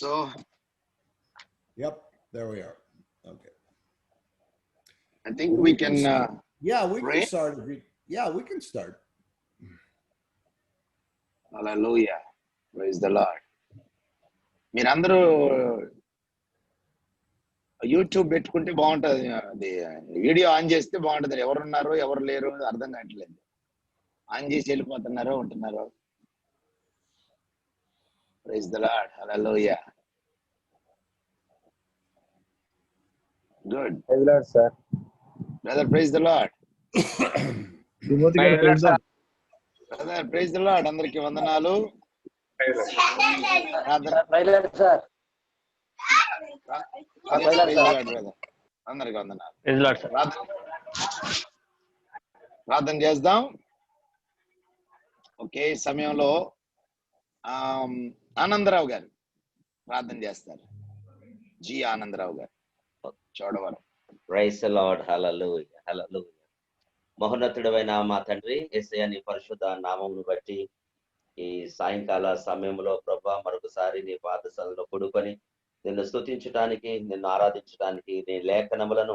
So, Yep, there we are. Okay. I think we can. Yeah, we pray. can start. Yeah, we can start. Hallelujah. Praise the Lord. మీరందరూ YouTube పెట్టుకుంటే బాగుంటుంది. అది video on చేస్తే బాగుంటుంది. ఎవరున్నారు ఎవరు లేరు అర్థం కావట్లేదు. ఆన్ చేసి వెళ్ళిపోతున్నారో ఉంటున్నారో. Praise the Lord. Hallelujah. Good. Praise the Lord, sir. Brother praise the Lord. Timothy గారు praise the Lord. Brother praise the Lord. అందరికీ వందనాలు. అందరికి వందనాలు. ప్రార్థన చేద్దాం. ఒకే సమయంలో ఆనందరావు గారు ప్రార్థన చేస్తారు. జి ఆనందరావు గారు Chudavaram. Praise the Lord. Hallelujah hallelujah. మహోన్నతుడైన మా తండ్రి యేసయ్య నీ పరిశుద్ధ నామమును బట్టి ఈ సాయంకాల సమయంలో ప్రభా మరొకసారి నీ పాదశాలలో కూడుకొని నిన్ను స్తుతించడానికి నిన్ను ఆరాధించడానికి నీ లేఖనములను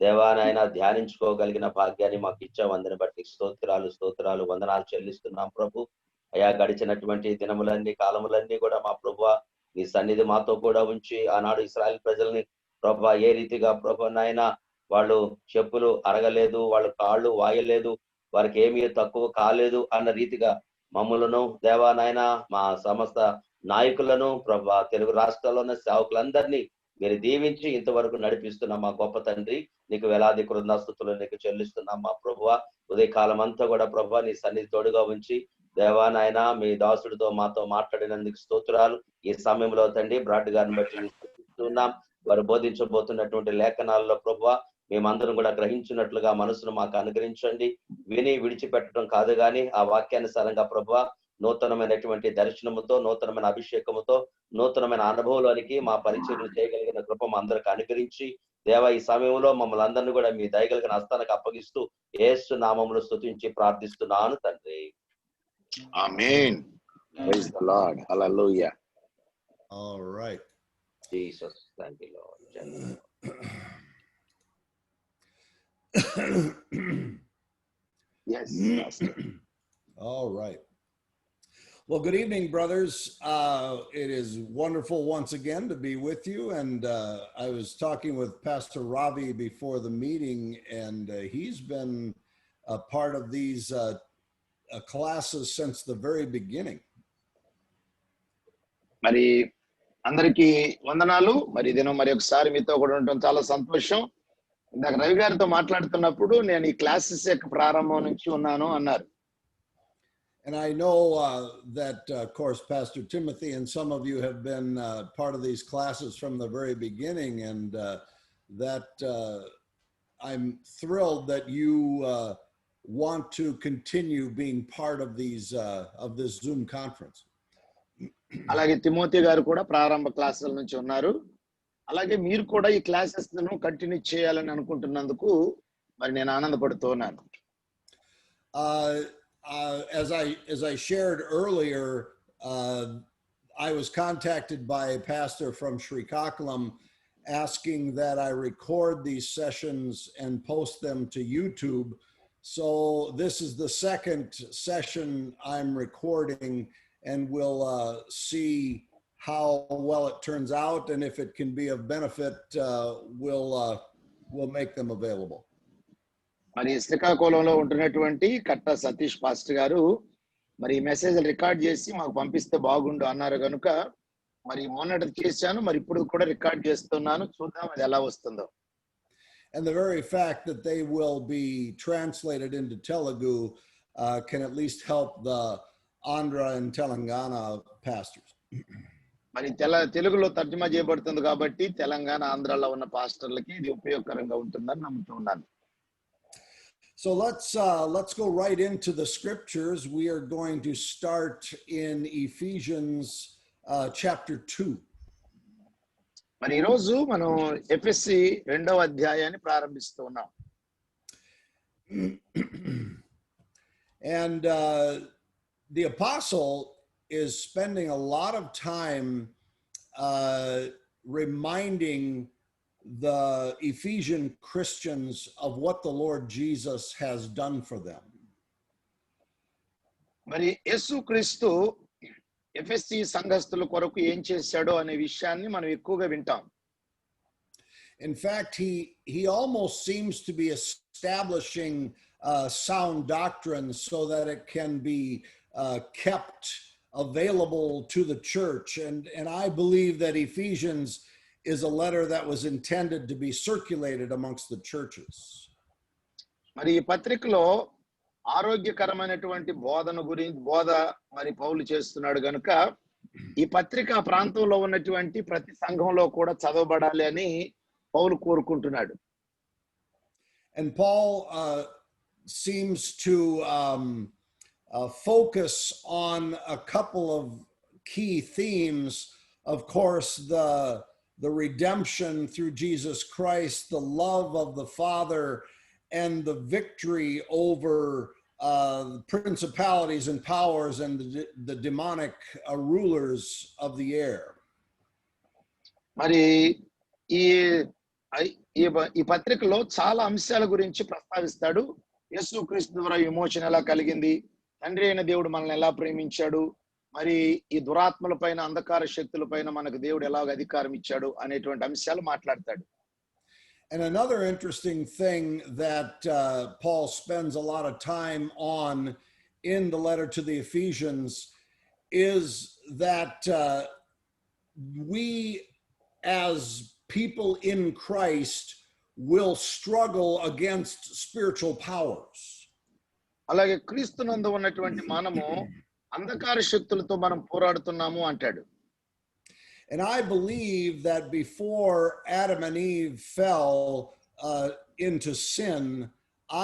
దేవానైనా ధ్యానించుకోగలిగిన భాగ్యాన్ని మాకు ఇచ్చావు. అందుని బట్టి స్తోత్రాలు వందనాలు చెల్లిస్తున్నాం ప్రభు. అయా గడిచినటువంటి దినములన్నీ కాలములన్నీ కూడా మా ప్రభువా నీ సన్నిధి మాతో కూడా ఉంచి ఆనాడు ఇశ్రాయేల్ ప్రజల్ని ప్రభా ఏ రీతిగా ప్రభు నాయన వాళ్ళు చెప్పులు అరగలేదు, వాళ్ళు కాళ్ళు వాయలేదు, వారికి ఏమీ తక్కువ కాలేదు అన్న రీతిగా మమ్ములను దేవానాయన మా సమస్త నాయకులను ప్రభా తెలుగు రాష్ట్రాల్లో ఉన్న సేవకులందరినీ మీరు దీవించి ఇంతవరకు నడిపిస్తున్న మా గొప్ప తండ్రి నీకు వేలాది కృతజ్ఞతాస్తుతులు నీకు చెల్లిస్తున్నాం మా ప్రభువ. ఉదయకాలం అంతా కూడా ప్రభు నీ సన్నిధి తోడుగా ఉంచి దేవానాయన మీ దాసుడితో మాతో మాట్లాడినందుకు స్తోత్రాలు. ఈ సమయంలో తండ్రి బ్రాడ్ గారిని బట్టి స్తున్నాం. వారు బోధించబోతున్నటువంటి లేఖనాల్లో ప్రభువ మేమందరం కూడా గ్రహించినట్లుగా మనసును మాకు అనుగ్రహించండి. విని విడిచిపెట్టడం కాదు కానీ ఆ వాక్యానుసారంగా ప్రభువ నూతనమైనటువంటి దర్శనముతో నూతనమైన అభిషేకముతో నూతనమైన అనుభవంలోనికి మా పరిచయం చేయగలిగిన కృప మా అందరికి అనుగ్రహించి దేవ ఈ సమయంలో మమ్మల్ని అందరినీ కూడా మీ దయగలిగిన హస్తానికి అప్పగిస్తూ యేసు నామములో స్తుతించి ప్రార్థిస్తున్నాను తండ్రి. Amen. Praise the Lord. Hallelujah. All right. Jesus, thank you Lord. Yes. All right. Well, good evening, brothers. It is wonderful once again to be with you. And I was talking with Pastor Ravi before the meeting, and he's been a part of these classes since the very beginning. మరి అందరికీ వందనాలు. మరి దినం మరి ఒకసారి మీతో కూడా ఉండటం చాలా సంతోషం. ఇందాక రవి గారితో మాట్లాడుతున్నప్పుడు నేను ఈ క్లాసెస్ యొక్క ప్రారంభం నుంచి ఉన్నాను అన్నారు. And I know that, of course, Pastor Timothy and some of you have been part of these classes from the very beginning, and that I'm thrilled that you want to continue being part of this Zoom conference. అలాగే Timothy గారు కూడా ప్రారంభ క్లాసుల నుంచి ఉన్నారు. అలాగే మీరు కూడా ఈ క్లాసెస్ ను కంటిన్యూ చేయాలని అనుకుంటున్నందుకు మరి నేను ఆనందపడుతున్నాను. As I shared earlier, I was contacted by a pastor from Srikakulam asking that I record these sessions and post them to YouTube. So this is the second session I'm recording, and we'll see how well it turns out, and if it can be of benefit, we'll make them available. మరి శ్రీకాకుళంలో ఉంటున్నటువంటి కట్ట Satish pastor గారు మరి message record చేసి మాకు పంపిస్తే బాగుండు అన్నారు కనుక మరి మొన్నటి చేశాను, మరి ఇప్పుడు కూడా రికార్డ్ చేస్తున్నాను. చూద్దాం అది ఎలా వస్తుందో. And the very fact that they will be translated into Telugu can at least help the Andhra and Telangana pastors. మరి తెలుగులో తర్జుమా చేయబడుతుంది కాబట్టి తెలంగాణ ఆంధ్రాలో ఉన్న పాస్టర్లకి ఇది ఉపయోగకరంగా ఉంటుందని నమ్ముతున్నాను. So let's go right into the scriptures. We are going to start in Ephesians chapter 2. మరి ఈ రోజు మనం ఎఫెసీ 2వ అధ్యాయాన్ని ప్రారంభిస్తున్నాం. And the apostle is spending a lot of time reminding the Ephesian Christians of what the Lord Jesus has done for them. మరి యేసుక్రీస్తు ఎఫెసీ సంఘస్థుల కొరకు ఏం చేశాడో అనే విషయాన్ని మనం ఎక్కువగా వింటాం. In fact, he almost seems to be establishing sound doctrine so that it can be kept available to the church. And I believe that Ephesians is a letter that was intended to be circulated amongst the churches. మరి ఈ పత్రికలో ఆరోగ్యకరమైనటువంటి బోధ మరి పౌలు చేస్తున్నాడు గనుక ఈ పత్రిక ప్రాంతంలో ఉన్నటువంటి ప్రతి సంఘంలో కూడా చదవబడాలి అని పౌలు కోరుకుంటున్నాడు. And Paul seems to focus on a couple of key themes. Of course, the redemption through Jesus Christ, the love of the Father, and the victory over principalities and powers and the demonic rulers of the air. మరి ఈ పత్రికలో చాలా అంశాల గురించి ప్రస్తావిస్తాడు. యేసుక్రీస్తు ద్వారా విమోచన ఎలా కలిగింది, తండ్రి అయిన దేవుడు మనల్ని ఎలా ప్రేమించాడు, మరి ఈ దురాత్మల పైన అంధకార శక్తుల పైన మనకు దేవుడు ఎలాగ అధికారం ఇచ్చాడు అనేటువంటి అంశాలు మాట్లాడతాడు. And another interesting thing that Paul spends a lot of time on in the letter to the Ephesians is that we as people in Christ will struggle against spiritual powers. అలాగే క్రీస్తునందు ఉన్నటువంటి మనము అంధకార శక్తులతో మనం పోరాడుతున్నాము అంటాడు. And I believe that before Adam and Eve fell into sin,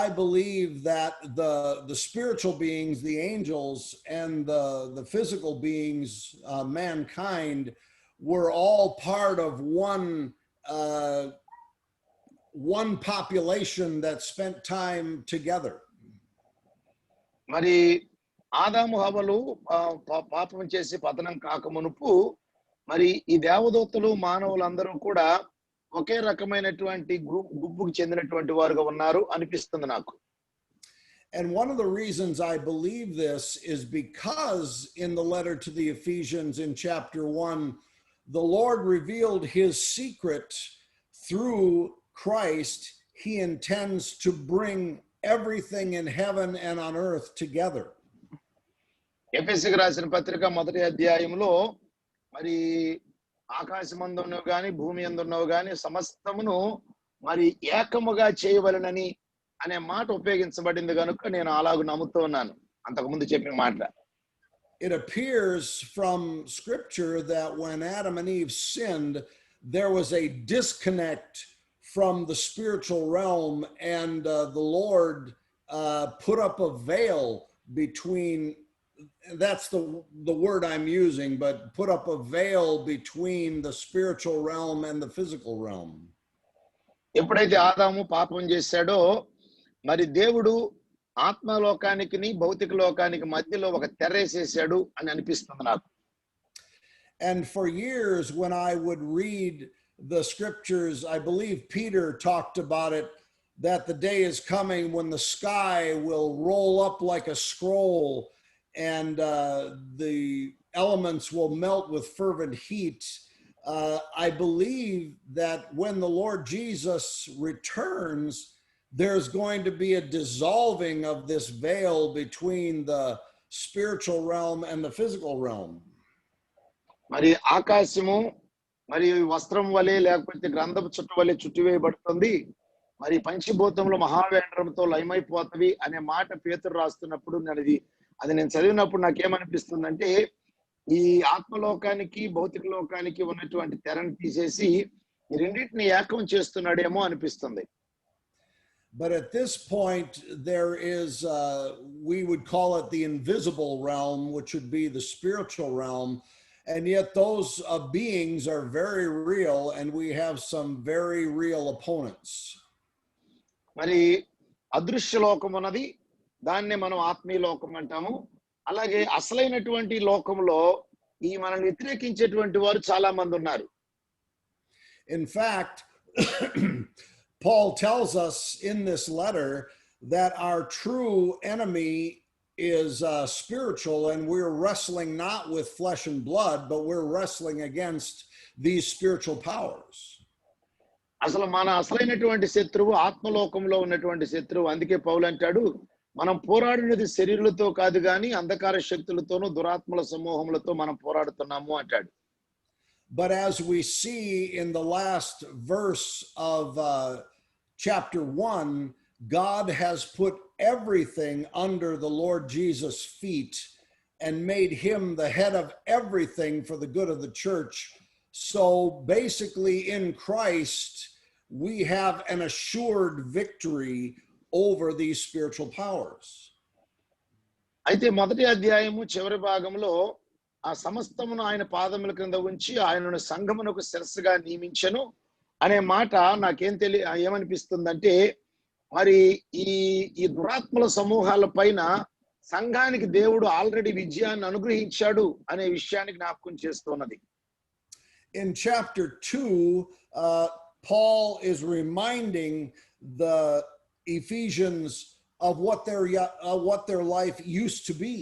I believe that the spiritual beings, the angels, and the physical beings, mankind, were all part of one population that spent time together. మరి ఆదాము హవ్వలు పాపం చేసి పతనం కాకమునుపు మరి ఈ దేవదూతలు మానవులందరూ కూడా ఒకే రకమైనటువంటి గుంపుకు చెందినటువంటి వారుగా ఉన్నారు అనిపిస్తుంది నాకు. And one of the reasons I believe this is because in the letter to the Ephesians in chapter 1, the Lord revealed his secret through Christ. He intends to bring everything in heaven and on earth together. ఎఫెసీకి రాసిన పత్రిక మొదటి అధ్యాయంలో మరి ఆకాశమందున్నవి గాని భూమి యందున్నవి గాని సమస్తమును మరి ఏకముగా చేయవలెనని అనే మాట ఉపయోగించబడింది కనుక నేను అలాగ నమ్ముతూ ఉన్నాను అంతకు ముందు చెప్పిన మాట. It appears from scripture that when Adam and Eve sinned, there was a disconnect from the spiritual realm, and the Lord put up a veil between, that's the word I'm using, but put up a veil between the spiritual realm and the physical realm. ఎప్పుడైతే ఆదాము పాపం చేశాడో మరి దేవుడు ఆత్మలోకానికి భౌతిక లోకానికి మధ్యలో ఒక తెరేసేసాడు అని అనిపిస్తుంది నాకు. And for years when I would read the scriptures, I believe Peter talked about it, that the day is coming when the sky will roll up like a scroll and the elements will melt with fervent heat. I believe that when the Lord Jesus returns, there's going to be a dissolving of this veil between the spiritual realm and the physical realm. మరి ఆకాశము మరి వస్త్రం వలె లేకపోతే గ్రంథపు చుట్ట వలె చుట్టివేయబడుతుంది, మరి పంచభూతంలో మహావేంద్రంతో లయమైపోతవి అనే మాట పేతురు రాస్తున్నప్పుడు అది నేను చదివినప్పుడు నాకేమనిపిస్తుందంటే ఈ ఆత్మలోకానికి భౌతిక లోకానికి ఉన్నటువంటి తెరను తీసేసి ఈ రెండింటిని ఏకం చేస్తున్నాడేమో అనిపిస్తుంది. But at this point, there is, we would call it the invisible realm, which would be the spiritual realm. And yet those beings are very real, and we have some very real opponents. మరి అదృశ్య లోకం ఉన్నది, దాన్నే మనం ఆత్మీయ లోకం అంటాము. అలాగే అసలైనటువంటి లోకంలో ఈ మనల్ని వ్యతిరేకించేటువంటి వారు చాలా మంది ఉన్నారు. In fact, Paul tells us in this letter that our true enemy is spiritual, and we're wrestling not with flesh and blood, but we're wrestling against these spiritual powers. అసలు మన అసలైనటువంటి శత్రువు ఆత్మలోకంలో ఉన్నటువంటి శత్రువు. అందుకే పౌలు అంటాడు, మనం పోరాడినది శరీరులతో కాదు గాని అంధకార శక్తులతోనూ దురాత్మల సమూహములతో మనం పోరాడుతున్నాము అంటాడు. But as we see in the last verse of chapter 1, God has put everything under the Lord Jesus' feet and made him the head of everything for the good of the church. So basically in Christ, we have an assured victory over these spiritual powers. అయితే మొదటి అధ్యాయము చివరి భాగంలో ఆ సమస్తమును ఆయన పాదముల క్రింద ఉంచి ఆయనను సంఘమునకు శిరస్సుగా నియమించెను అనే మాట ఏమనిపిస్తుందంటే, మరి ఈ దురాత్మల సమూహాల పైన సంఘానికి దేవుడు ఆల్రెడీ విజయాన్ని అనుగ్రహించాడు అనే విషయాన్ని జ్ఞాపకం చేస్తున్నది. In chapter 2, Paul is reminding the Ephesians of what their life used to be.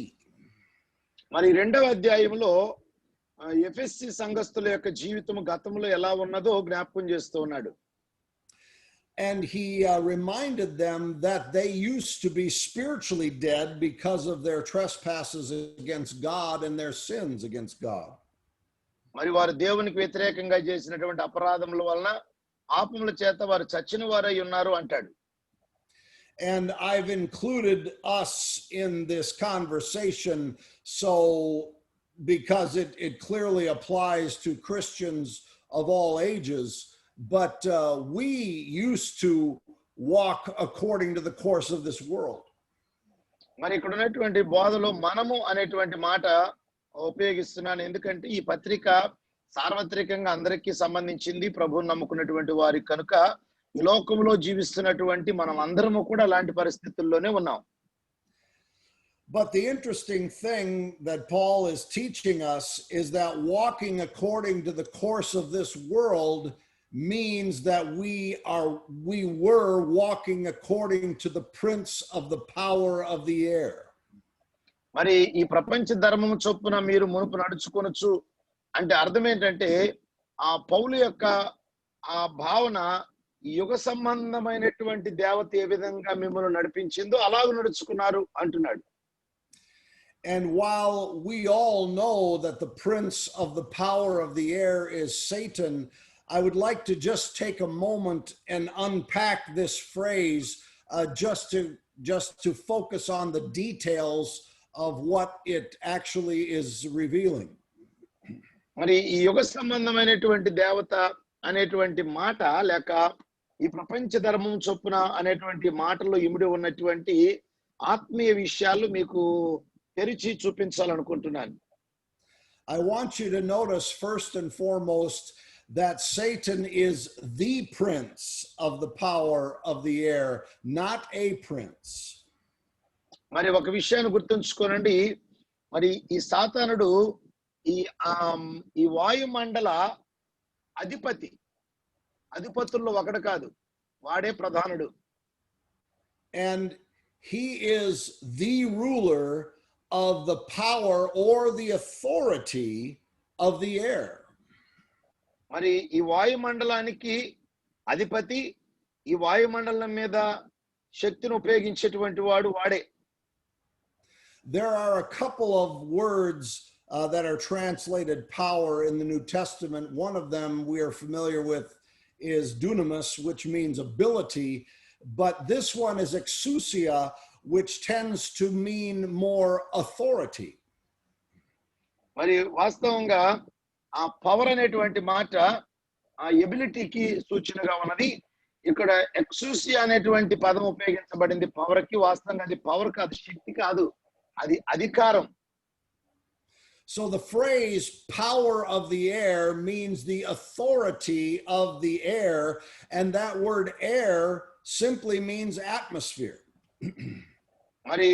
మరి రెండవ అధ్యాయంలో ఎఫెసీ సంఘస్థుల యొక్క జీవితం గతంలో ఎలా ఉన్నదో జ్ఞాపకం చేస్తూ ఉన్నాడు. And he reminded them that they used to be spiritually dead because of their trespasses against God and their sins against God. మరి వారు దేవునికి వ్యతిరేకంగా చేసినటువంటి అపరాధముల వలన పాపముల చేత వారు చచ్చిన వారై ఉన్నారు అంటాడు. And I've included us in this conversation because it clearly applies to Christians of all ages, but we used to walk according to the course of this world. మరి ఇక్కడ ఉన్నటువంటి బోధలో మనము అనేటువంటి మాట ఉపయోగిస్తున్నాను, ఎందుకంటే ఈ పత్రిక సార్వత్రికంగా అందరికీ సంబంధించింది, ప్రభువుని నమ్ముకున్నటువంటి వారికి కనుక ఈ లోకంలో జీవిస్తున్నటువంటి మనం అందరము కూడా అలాంటి పరిస్థితుల్లోనే ఉన్నాం. But the interesting thing that Paul is teaching us is that walking according to the course of this world means that we were walking according to the prince of the power of the air. మరి ఈ ప్రపంచ ధర్మము చొప్పున మీరు మునుపు నడుచుకొనొచ్చు అంటే అర్థం ఏంటంటే, ఆ పౌలు యొక్క ఆ భావన యుగ సంబంధమైనటువంటి దేవత ఏ విధంగా మిమ్మల్ని నడిపించిందో అలాగ నడుచుకున్నారు అంటున్నాడు. And while we all know that the prince of the power of the air is Satan, I would like to just take a moment and unpack this phrase just to focus on the details of what it actually is revealing. మరి ఈ యుగ సంబంధమైనటువంటి దేవత అనేటువంటి మాట లేక ఈ ప్రపంచ ధర్మం చొప్పున అనేటువంటి మాటలో ఇమిడి ఉన్నటువంటి ఆత్మీయ విషయాలు మీకు తెరిచి చూపించాలనుకుంటున్నాను. I want you to notice first and foremost that Satan is the prince of the power of the air, not a prince. మరి ఒక విషయాన్ని గుర్తుంచుకోనండి, మరి ఈ సాతానుడు ఈ వాయుమండల అధిపతుల్లో ఒకడు కాదు, వాడే ప్రధానుడు. And he is the ruler of the power or the authority of the air. మరి ఈ వాయుమండలానికి అధిపతి, ఈ వాయుమండలం మీద శక్తిని ఉపయోగించేటువంటి వాడే. There are a couple of words that are translated power in the New Testament. One of them we are familiar with is dunamis, which means ability, but this one is exousia, which tends to mean more authority. మరి వాస్తవంగా ఆ power అనేటువంటి మాట ఆ ఎబిలిటీకి సూచనగా ఉన్నది. ఇక్కడ ఎక్సూసియా అనేటువంటి పదం ఉపయోగించబడింది పవర్ కి. వాస్తవంగా అది పవర్ కాదు, శక్తి కాదు, అది అధికారం. So the phrase power of the air means the authority of the air, and that word air simply means atmosphere. మరి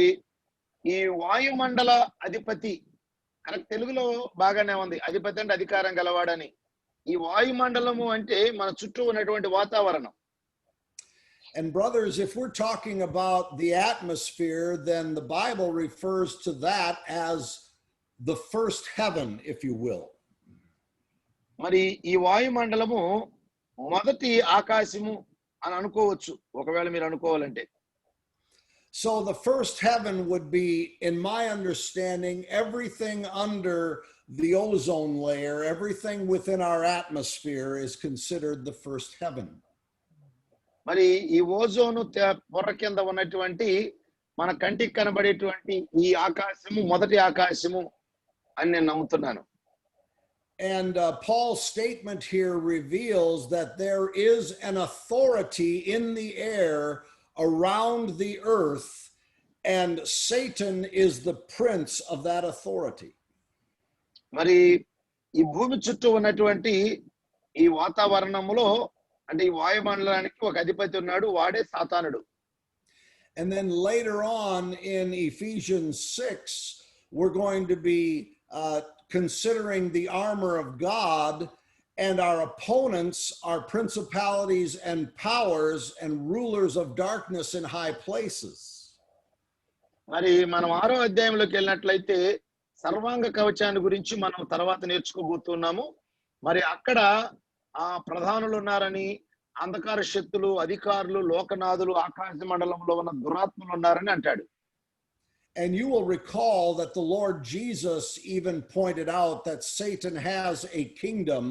ఈ వాయుమండల అధిపతి కరెక్ట్, తెలుగులో బాగానే ఉంది, అధిపతి అంటే అధికారం గలవాడని. ఈ వాయుమండలము అంటే మన చుట్టూ ఉన్నటువంటి వాతావరణం. And brothers, if we're talking about the atmosphere, then the Bible refers to that as the first heaven, if you will. మరి ఈ వాయుమండలము మొదటి ఆకాశము అని అనుకోవచ్చు, ఒకవేళ మీరు అనుకోవాలంటే. So the first heaven would be, in my understanding, everything under the ozone layer, everything within our atmosphere is considered the first heaven. మరి ఈ ఓజోను పొర కింద ఉన్నటువంటి మన కంటికి కనబడేటువంటి ఈ ఆకాశము మొదటి ఆకాశము అని నేను నమ్ముతున్నాను. And Paul's statement here reveals that there is an authority in the air around the earth, and Satan is the prince of that authority. మరి ఈ భూమి చుట్టూ ఉన్నటువంటి ఈ వాతావరణంలో అంటే ఈ వాయుమండలానికి ఒక అధిపతి ఉన్నాడు, వాడే సాతానుడు. And then later on in Ephesians 6, we're going to be considering the armor of God, and our opponents are principalities and powers and rulers of darkness in high places. మరి మనం 6వ అధ్యాయంలోకి వెళ్ళినట్లయితే సర్వాంగ కవచాన్ని గురించి మనం తర్వాత నేర్చుకోబోతున్నాము. మరి అక్కడ ఆ ప్రధానులు ఉన్నారని, అంధకార శక్తులు, అధికారులు, లోకనాథులు, ఆకాశ మండలంలో ఉన్న దురాత్మలు ఉన్నారని అంటాడు. And you will recall that the Lord Jesus even pointed out that Satan has a kingdom,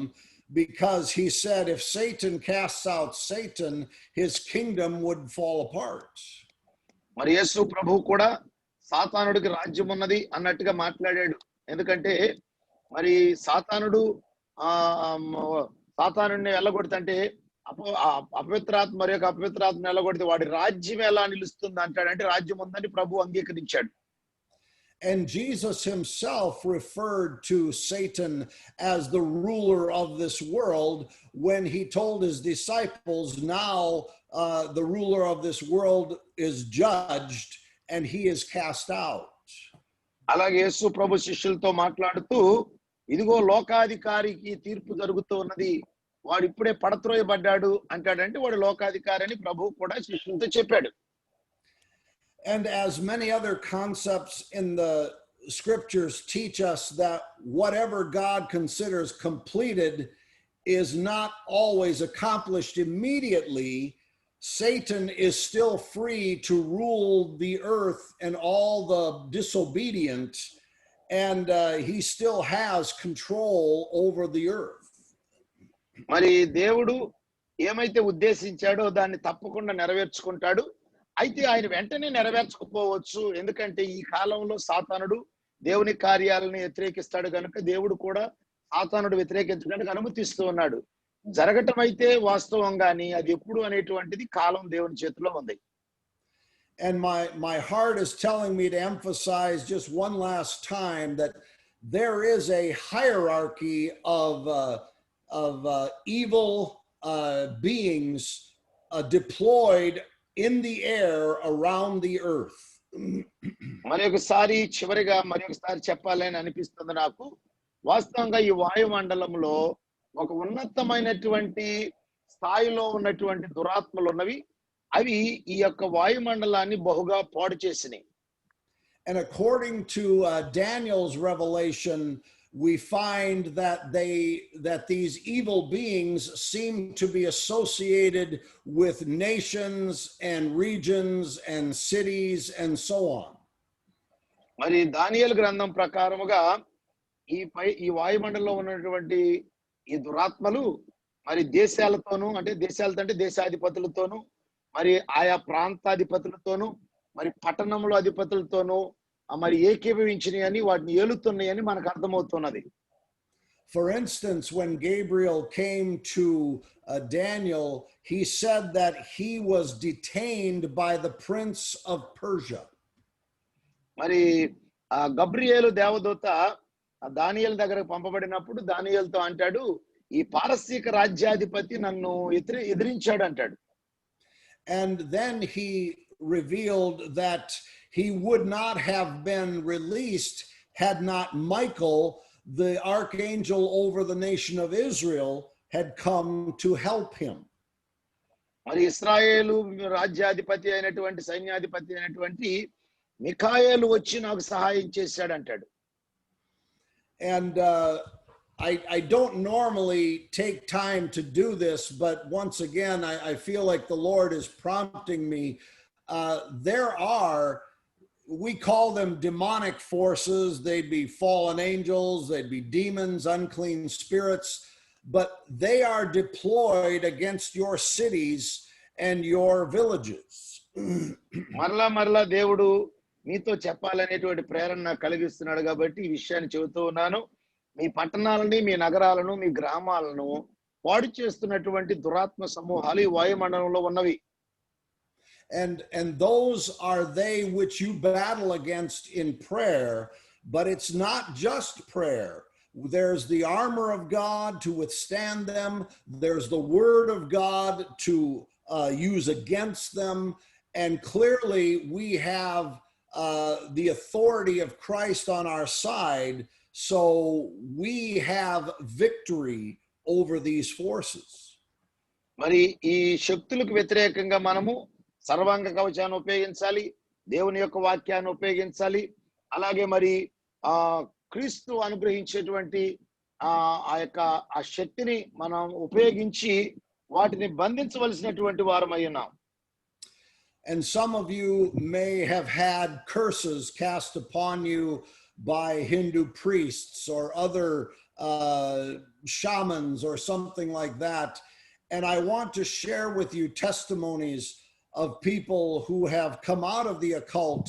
because he said if Satan casts out Satan, his kingdom would fall apart. మరి యేసు ప్రభు కూడా సాతానుడికి రాజ్యం ఉన్నది అన్నట్టుగా మాట్లాడాడు. ఎందుకంటే మరి సాతానుడు సాతానుడిని వెళ్ళగొడితే అపవిత్రాత్మ మరి యొక్క అపవిత్రాత్మ వెళ్ళగొడితే వాడి రాజ్యం ఎలా నిలుస్తుంది అంటాడంటే రాజ్యం ఉందని ప్రభు అంగీకరించాడు. And Jesus himself referred to Satan as the ruler of this world when he told his disciples, now the ruler of this world is judged and he is cast out. అలాగే యేసు ప్రభు శిష్యులతో మాట్లాడుతూ, ఇదిగో లోకాధికారికి తీర్పు జరుగుతూ ఉన్నది, వాడు ఇప్పుడే పడత్రోయబడ్డాడు అంటాడంటే వాడు లోకాధికారి అని ప్రభు కూడా శిష్యులతో చెప్పాడు. And as many other concepts in the scriptures teach us that whatever God considers completed is not always accomplished immediately, Satan is still free to rule the earth and all the disobedient, and he still has control over the earth. మరి దేవుడు ఏమైతే ఉద్దేశించాడో దాన్ని తప్పకుండా నెరవేర్చుకుంటాడు. అయితే ఆయన వెంటనే నెరవేర్చకపోవచ్చు, ఎందుకంటే ఈ కాలంలో సాతానుడు దేవుని కార్యాలను వ్యతిరేకిస్తాడు కనుక దేవుడు కూడా సాతానుడు వ్యతిరేకించడానికి అనుమతిస్తూ ఉన్నాడు. జరగటం అయితే వాస్తవం, గాని అది ఎప్పుడు అనేటువంటిది కాలం దేవుని చేతిలో ఉంది. And my heart is telling me to emphasize just one last time that there is a hierarchy of evil beings deployed in the air around the earth. మరి ఒకసారి చివరిగా మరి ఒకసారి చెప్పాలని అనిపిస్తుంది నాకు. వాస్తవంగా ఈ వాయుమండలంలో ఒక ఉన్నతమైనటువంటి స్థాయిలో ఉన్నటువంటి దురాత్మలు ఉన్నవి. అవి ఈ యొక్క వాయుమండలాన్ని బహుగా పాడు చేసినాయి. And according to Daniel's revelation, we find that these evil beings seem to be associated with nations and regions and cities and so on. మరి దానియేలు గ్రంథం ప్రకారముగా ఈ వాయుమండలంలో ఉన్నటువంటి ఈ దురాత్మలు మరి దేశాలతోనూ, అంటే దేశాలతో దేశాధిపతులతోనూ, మరి ఆయా ప్రాంతాధిపతులతోనూ, మరి పట్టణంలో అధిపతులతోనూ మరి ఏకీభవించినాయని, వాటిని ఏలుతున్నాయని మనకు అర్థమవుతున్నది. For instance, when Gabriel came to Daniel, he said that he was detained by the prince of Persia. మరి గబ్రియేలు దేవదూత దానియేలు దగ్గరకు పంపబడినప్పుడు దానియేలుతో అంటాడు, ఈ పారసీక రాజ్యాధిపతి నన్ను ఎదిరించాడు అంటాడు. And then he revealed that he would not have been released had not Michael, the archangel over the nation of Israel, had come to help him. మరి ఇశ్రాయేలు రాజ్యాధిపతి అయినటువంటి సైన్యాధిపతి అయినటువంటి మిఖాయేలు వచ్చి నాకు సహాయం చేశాడు అంటాడు. And I don't normally take time to do this, but once again, I feel like the Lord is prompting me. There are, we call them demonic forces. They'd be fallen angels, they'd be demons, unclean spirits, but they are deployed against your cities and your villages. మరలా దేవుడు మీతో చెప్పాలనేటువంటి ప్రేరణ నాకు కలిగిస్తున్నాడు కాబట్టి ఈ విషయాన్ని చెబుతూ ఉన్నాను. మీ పట్టణాలని, మీ నగరాలను, మీ గ్రామాలను పాడు చేస్తున్నటువంటి దురాత్మ సమూహాలు ఈ వాయుమండలంలో ఉన్నవి. And those are they which you battle against in prayer, but it's not just prayer. There's the armor of God to withstand them. There's the word of God to use against them. And clearly we have the authority of Christ on our side, so we have victory over these forces. మరి ఈ శక్తులకు వ్యతిరేకంగా మనము సర్వాంగ కవచాన్ని ఉపయోగించాలి, దేవుని యొక్క వాక్యాన్ని ఉపయోగించాలి. అలాగే మరి క్రీస్తు అనుగ్రహించేటువంటి ఆ యొక్క ఆ శక్తిని మనం ఉపయోగించి వాటిని బంధించవలసినటువంటి వారమై ఉన్నాం. And some of you may have had curses cast upon you by Hindu priests or other shamans or something like that. And I want to share with you testimonies of people who have come out of the occult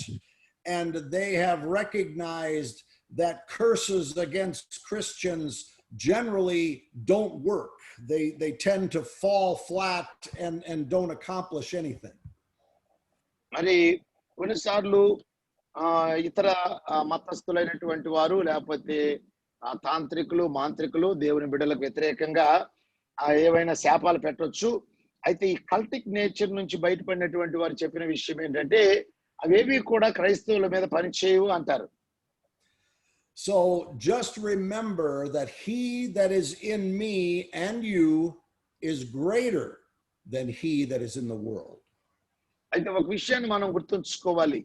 and they have recognized that curses against Christians generally don't work. They tend to fall flat and don't accomplish anything. మరి కొన్నిసార్లు ఇతర మతస్థులైనటువంటి వారు లేకపోతే తాంత్రికులు, మాంత్రికులు దేవుని బిడ్డలకు వ్యతిరేకంగా ఏవైనా శాపాలు పెట్టొచ్చు. అయితే ఈ కల్టిక్ నేచర్ నుంచి బయటపడినటువంటి వారు చెప్పిన విషయం ఏంటంటే అవేవి కూడా క్రైస్తవుల మీద పనిచేయవు అంటారు. So just remember that he that is in me and you is greater than he that is in the world. అయితే ఒక విషయాన్ని మనం గుర్తుంచుకోవాలి.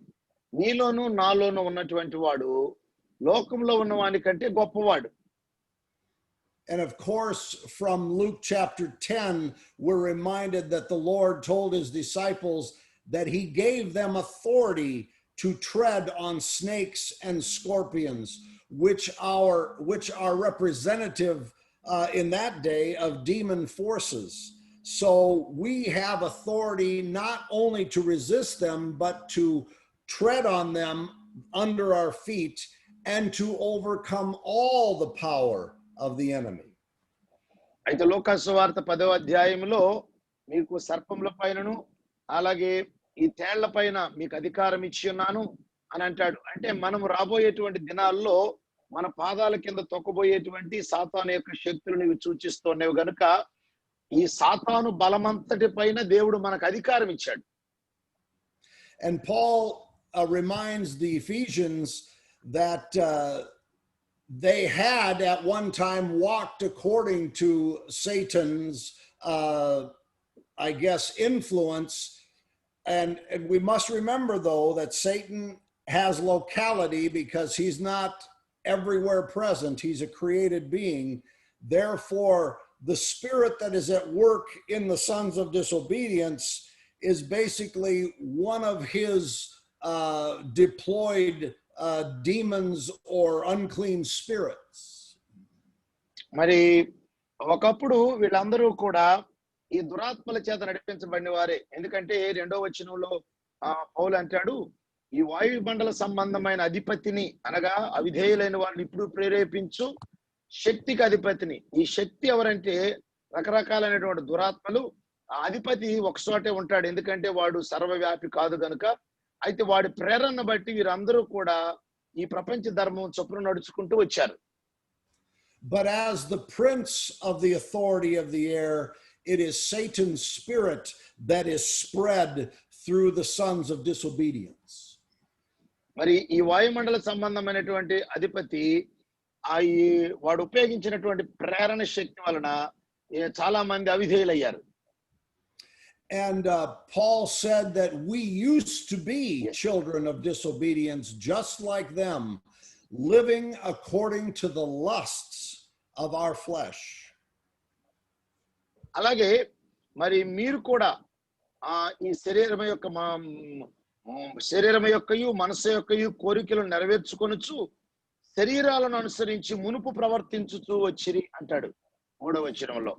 నీలోను నాలోను ఉన్నటువంటి వాడు లోకంలో ఉన్నవాని కంటే గొప్పవాడు. And of course, from Luke chapter 10, we're reminded that the Lord told his disciples that he gave them authority to tread on snakes and scorpions, which are representative in that day of demon forces. So we have authority not only to resist them, but to tread on them under our feet and to overcome all the power of the enemy. అయితే లూకా సువార్త 10వ అధ్యాయంలో మీకు సర్పముల పైనను అలాగే ఈ తేళ్ల పైన మీకు అధికారం ఇచ్చి ఉన్నాను అని అంటాడు. అంటే మనం రాబోయేటువంటి దినాల్లో మన పాదాల కింద తొక్కబోయేటువంటి సాతాను యొక్క శక్తులను ఇవి సూచిస్తున్నవి గనుక ఈ సాతాను బలమంతటి పైన దేవుడు మనకు అధికారం ఇచ్చాడు. And Paul reminds the Ephesians that they had at one time walked according to Satan's, I guess, influence. And we must remember, though, that Satan has locality because he's not everywhere present. He's a created being. Therefore, the spirit that is at work in the sons of disobedience is basically one of his deployed demons or unclean spirits. మరి ఒకప్పుడు వీళ్ళందరూ కూడా ఈ దురాత్మల చేత నడిపించబడిన వారే. ఎందుకంటే 2వ వచనంలో పౌలు అంటాడు, ఈ వాయుమండల సంబంధమైన అధిపతిని అనగా అవిధేయులైన వాళ్ళని ఇప్పుడు ప్రేరేపించు శక్తికి అధిపతిని. ఈ శక్తి ఎవరంటే రకరకాలైనటువంటి దురాత్మలు. ఆ అధిపతి ఒకచోటే ఉంటాడు, ఎందుకంటే వాడు సర్వవ్యాపి కాదు గనుక. అయితే వాడి ప్రేరణ బట్టి వీరందరూ కూడా ఈ ప్రపంచ ధర్మం చొప్పున నడుచుకుంటూ వచ్చారు. But as the prince of the authority of the air, it is Satan's spirit that is spread through the sons of disobedience. మరి ఈ వాయుమండల సంబంధమైనటువంటి అధిపతి ఈ వాడు ఉపయోగించినటువంటి ప్రేరణ శక్తి వలన చాలా మంది అవిధేయులయ్యారు. And Paul said that we used to be children of disobedience, just like them, living according to the lusts of our flesh. అలాగే మరి మీరు కూడా ఈ శరీరం యొక్కయు మనసు యొక్కయు కోరికలను నెరవేర్చుకొనుచు శరీరాలను అనుసరించి మునుపు ప్రవర్తించుతూ వచ్చిరి అంటాడు 3వ వచనంలో.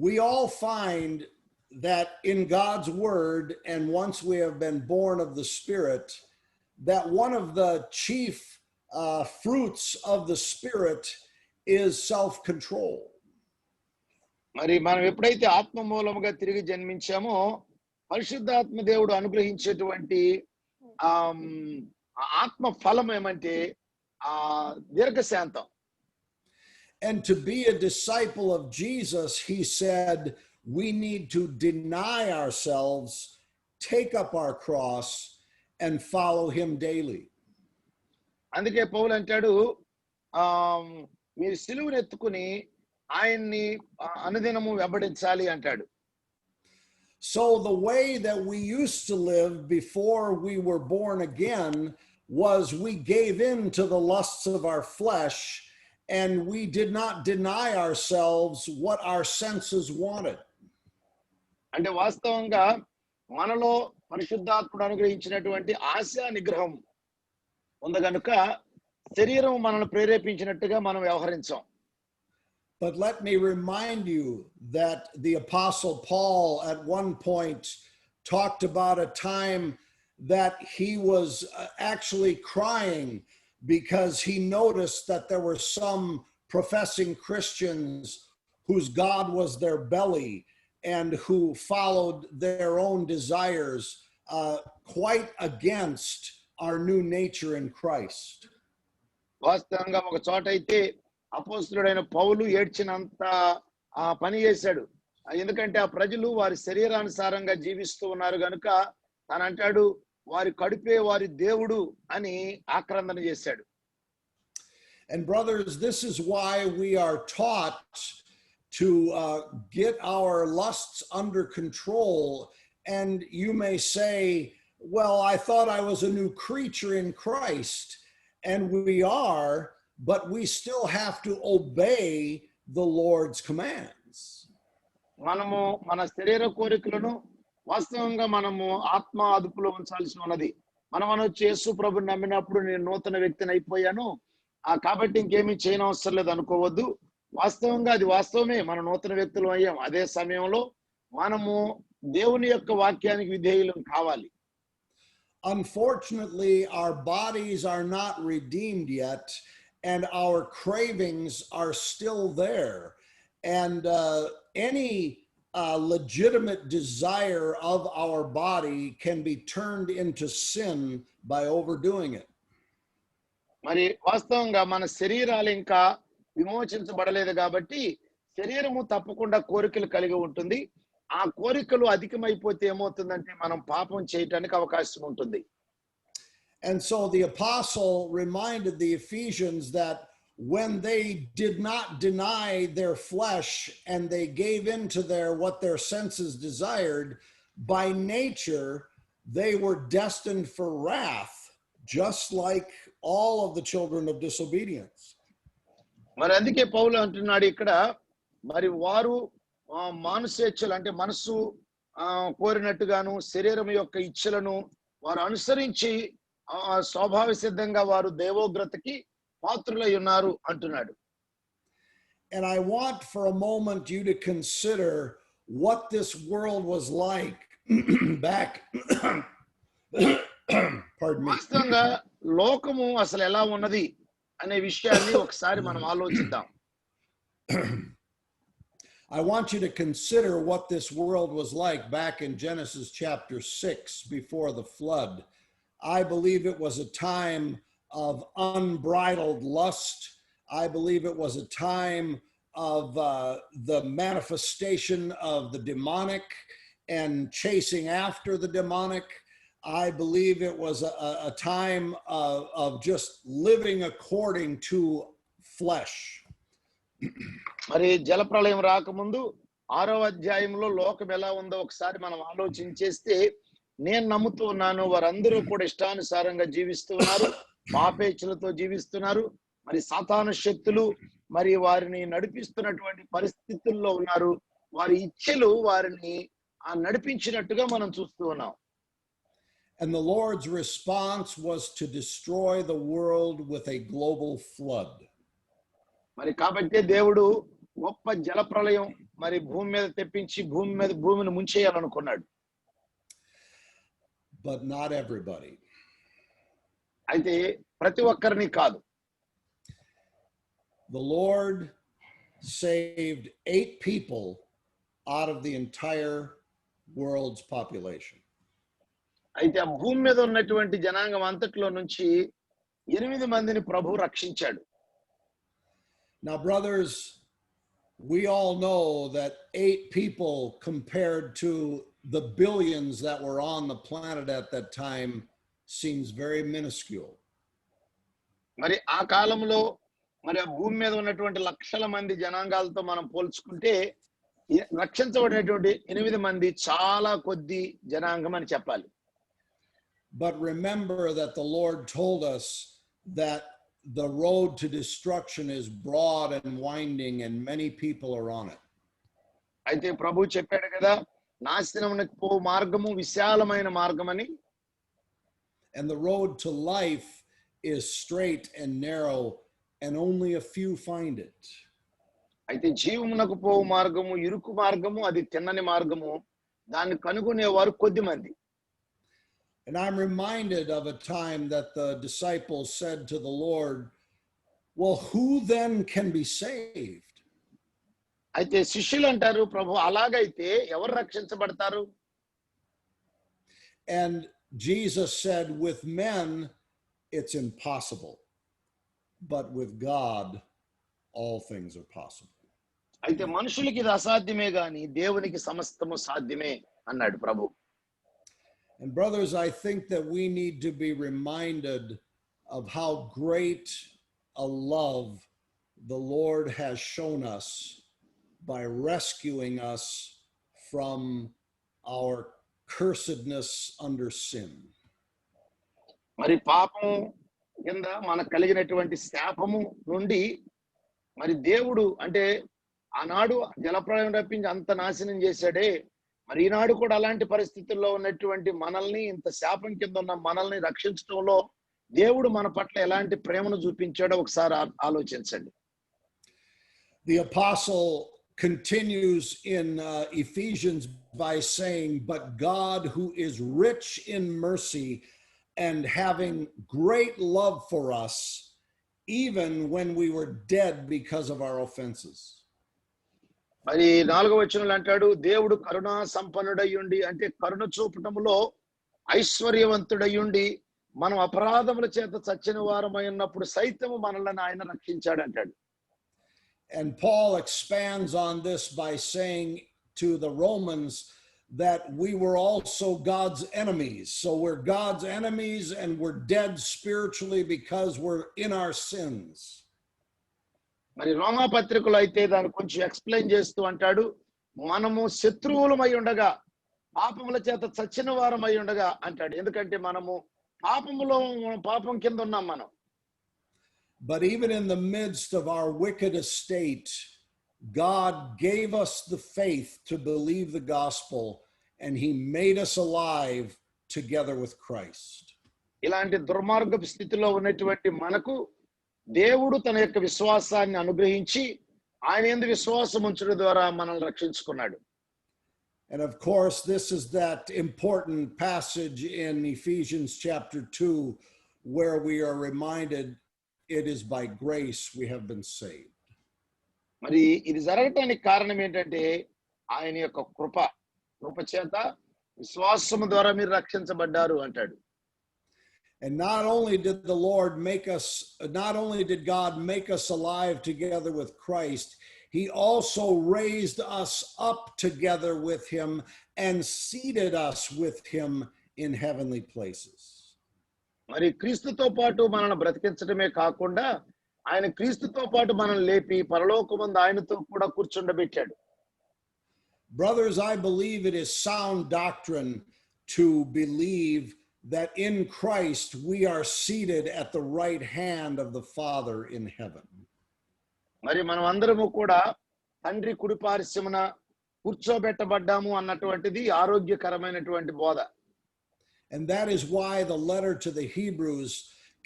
We all find that in God's word, and once we have been born of the Spirit, that one of the chief fruits of the Spirit is self-control. మరి మనం ఎప్పుడైతే ఆత్మ మూలముగా తిరిగి జన్మించామో పరిశుద్ధాత్మ దేవుడు అనుగ్రహించేటువంటి ఆత్మ ఫలం ఏమంటే దీర్ఘశాంతం. And to be a disciple of Jesus, he said, we need to deny ourselves, take up our cross, and follow him daily. అందుకే పౌలు అంటాడు మీరు సిలువను ఎత్తుకుని ఆయన్ని అనుదినము వెంబడించాలి అంటాడు. So the way that we used to live before we were born again was we gave in to the lusts of our flesh, and we did not deny ourselves what our senses wanted. అంటే వాస్తవంగా మనలో పరిశుద్ధాత్ముడు అనుగ్రహించినటువంటి ఆశా నిగ్రహం ఉంది కనుక శరీరం మనల్ని ప్రేరేపించినట్టుగా మనం వ్యవహరించాం. But let me remind you that the Apostle Paul at one point talked about a time that he was actually crying because he noticed that there were some professing Christians whose God was their belly and who followed their own desires quite against our new nature in Christ. వాస్తవంగా ఒక చోట అయితే అపోస్తలుడైన పౌలు ఏడ్చినంత పని చేశాడు. ఎందుకంటే ఆ ప్రజలు వారి శరీరానుసారంగా జీవిస్తూ ఉన్నారు గనుక తనంటాడు వారి కడుపే వారి దేవుడు అని ఆక్రందన చేశాడు. And brothers, this is why we are taught to get our lusts under control. And you may say, well, I thought I was a new creature in Christ. And we are, but we still have to obey the Lord's commands. మనము మన శరీర కోరికలను వాస్తవంగా మనము ఆత్మ అదుపులో ఉంచాల్సి ఉన్నది. మనం అనొచ్చు యేసు ప్రభుని నమ్మినప్పుడు నేను నూతన వ్యక్తిని అయిపోయాను కాబట్టి ఇంకేమీ చేయనవసరం లేదు అనుకోవద్దు. వాస్తవంగా అది వాస్తవమే, మన నూతన వ్యక్తులు అయ్యాం. అదే సమయంలో మనము దేవుని యొక్క వాక్యానికి విధేయులం కావాలి. Unfortunately, our bodies are not redeemed yet, and our cravings are still there. And any legitimate desire of our body can be turned into sin by overdoing it. మరి వాస్తవంగా మన శరీరాలు ఇంకా విమోచించబడలేదు కాబట్టి శరీరము తప్పకుండా కోరికలు కలిగి ఉంటుంది. ఆ కోరికలు అధికమైపోతే ఏమవుతుందంటే మనం పాపం చేయడానికి అవకాశం ఉంటుంది. And so the apostle reminded the Ephesians that when they did not deny their flesh and they gave in to what their senses desired, by nature they were destined for wrath, just like all of the children of disobedience. మరి అందుకే పౌలు అంటున్నాడు ఇక్కడ, మరి వారు మానసేచ్ఛలు అంటే మనసు కోరినట్టుగాను శరీరం యొక్క ఇచ్చలను వారు అనుసరించి స్వభావ సిద్ధంగా వారు దేవోగ్రతకి పాత్రులై ఉన్నారు అంటున్నాడు. And I want for a moment you to consider what this world was like back pardon me. వాస్తవంగా లోకము అసలు ఎలా ఉన్నది అనే విషయాన్ని ఒకసారి మనం ఆలోచిద్దాం. I want you to consider what this world was like back in Genesis chapter 6 before the flood. I believe it was a time of unbridled lust. I believe it was a time of the manifestation of the demonic and chasing after the demonic. I believe it was a time of just living according to flesh. మరి జలప్రళయం రాకముందు 6వ అధ్యాయంలో లోకం ఎలా ఉందో ఒకసారి మనం ఆలోచించేస్తే నేను నమ్ముతూ ఉన్నాను వారందరూ కూడా ఇష్టానుసారంగా జీవిస్తూ ఉన్నారు, పాపేచ్ఛలతో జీవిస్తున్నారు. మరి సాతాను శక్తులు మరి వారిని నడిపిస్తున్నటువంటి పరిస్థితుల్లో ఉన్నారు. వారి ఇచ్ఛలు వారిని నడిపించినట్టుగా మనం చూస్తూ ఉన్నాం. And the Lord's response was to destroy the world with a global flood. మరి కాబట్టి దేవుడు గొప్ప జలప్రళయం మరి భూమి మీద తెప్పించి భూమిని ముంచేయాలనుకున్నాడు. But not everybody. అయితే ప్రతి ఒక్కరిని కాదు. The Lord saved 8 people out of the entire world's population. అయితే ఆ భూమి మీద ఉన్నటువంటి జనాంగం అంతట్లో నుంచి 8 మందిని ప్రభు రక్షించాడు. Now, brothers, we all know that 8 people compared to the billions that were on the planet at that time seems very minuscule. మరి ఆ కాలంలో మరి ఆ భూమి మీద ఉన్నటువంటి లక్షల మంది జనాంగాలతో మనం పోల్చుకుంటే రక్షించబడినటువంటి 8 మంది చాలా కొద్ది జనాంగం అని చెప్పాలి. But remember that the Lord told us that the road to destruction is broad and winding and many people are on it. అయితే ప్రభు చెప్పాడు కదా నాశనమునకు పో మార్గము విశాలమైన మార్గమని. And the road to life is straight and narrow and only a few find it. అయితే జీవమునకు పో మార్గము ఇరుకు మార్గము అది తిన్నని మార్గము దాన్ని కనుగొనేవారు కొద్దిమంది. And I'm reminded of a time that the disciples said to the Lord, well, who then can be saved? అయితే శిష్యులు అంటారు ప్రభు అలాగైతే ఎవరు రక్షించబడతారు? And Jesus said, with men it's impossible, but with God all things are possible. అయితే మనుషులకి ఇది అసాధ్యమే గాని దేవునికి సమస్తము సాధ్యమే అన్నాడు ప్రభు. And brothers, I think that we need to be reminded of how great a love the Lord has shown us by rescuing us from our cursedness under sin. మరి పాపం కింద మనకు కలిగినటువంటి శాపము నుండి మరి దేవుడు అంటే ఆనాడు జలప్రళయం రప్పించి అంత నాశనం చేశాడే, మరి ఈనాడు కూడా అలాంటి పరిస్థితుల్లో ఉన్నటువంటి మనల్ని ఇంత శాపం కింద ఉన్న మనల్ని రక్షించడంలో దేవుడు మన పట్ల ఎలాంటి ప్రేమను చూపించాడో ఒకసారి ఆలోచించండి. The apostle continues in Ephesians by saying, but God who is rich in mercy and having great love for us, even when we were dead because of our offenses. మరి 4వ వచనంలో అంటాడు దేవుడు కరుణా సంపన్నుడయ్యుండి అంటే కరుణ చూపటములో ఐశ్వర్యవంతుడయ్యుండి మనం అపరాధముల చేత చచ్చిన వారమై ఉన్నప్పుడు సైతము మనల్ని ఆయన రక్షించాడు అంటాడు. And Paul expands on this by saying to the Romans that we were also God's enemies. So we're God's enemies and we're dead spiritually because we're in our sins. మరి రోమా పత్రికలో అయితే దాన్ని కొంచెం ఎక్స్ప్లెయిన్ చేస్తూ అంటాడు మనము శత్రువులమై ఉండగా పాపముల చేత చచ్చిన వారమై ఉండగా అంటాడు. ఎందుకంటే మనము పాపం కింద ఉన్నాం మనం. But even in the midst of our wicked estate, God gave us the faith to believe the gospel and he made us alive together with Christ. ఇలాంటి దుర్మార్గపు స్థితిలో ఉన్నటువంటి మనకు దేవుడు తన యొక్క విశ్వాసాన్ని అనుగ్రహించి ఆయన యందు విశ్వాసం ఉంచడం ద్వారా మనల్ని రక్షించుకున్నాడు. And of course, this is that important passage in Ephesians chapter 2 where we are reminded it is by grace we have been saved. మరి ఇది జరగటానికి కారణం ఏంటంటే ఆయన యొక్క కృప చేత విశ్వాసము ద్వారా మీరు రక్షించబడ్డారు అంటాడు. And not only did God make us alive together with Christ, he also raised us up together with him and seated us with him in heavenly places. మరి క్రీస్తుతో పాటు మనల్ని బ్రతికించడమే కాకుండా ఆయన క్రీస్తుతో పాటు మనల్ని లేపి పరలోకమందు ఆయనతో కూడా కూర్చుండబెట్టాడు. Brothers, I believe it is sound doctrine to believe that in Christ we are seated at the right hand of the Father in heaven. మరి మనం అందరము కూడా తండ్రి కుడి పార్శ్వమున కూర్చోబెట్టబడ్డాము అన్నటువంటిది ఆరోగ్యకరమైనటువంటి బోధ. And that is why the letter to the Hebrews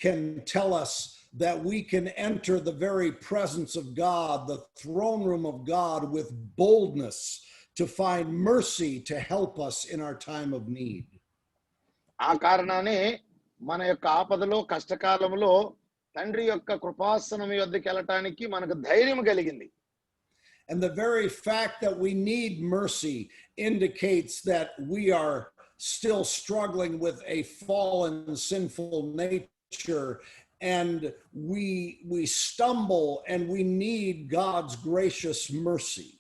can tell us that we can enter the very presence of God, the throne room of God, with boldness to find mercy to help us in our time of need. ఆ కారణానే మన యొక్క ఆపదలో కష్టకాలంలో తండ్రి యొక్క కృపాసనం యొద్దకు వెళ్ళటానికి మనకు ధైర్యం కలిగింది. And the very fact that we need mercy indicates that we are still struggling with a fallen, sinful nature, and we stumble and we need God's gracious mercy.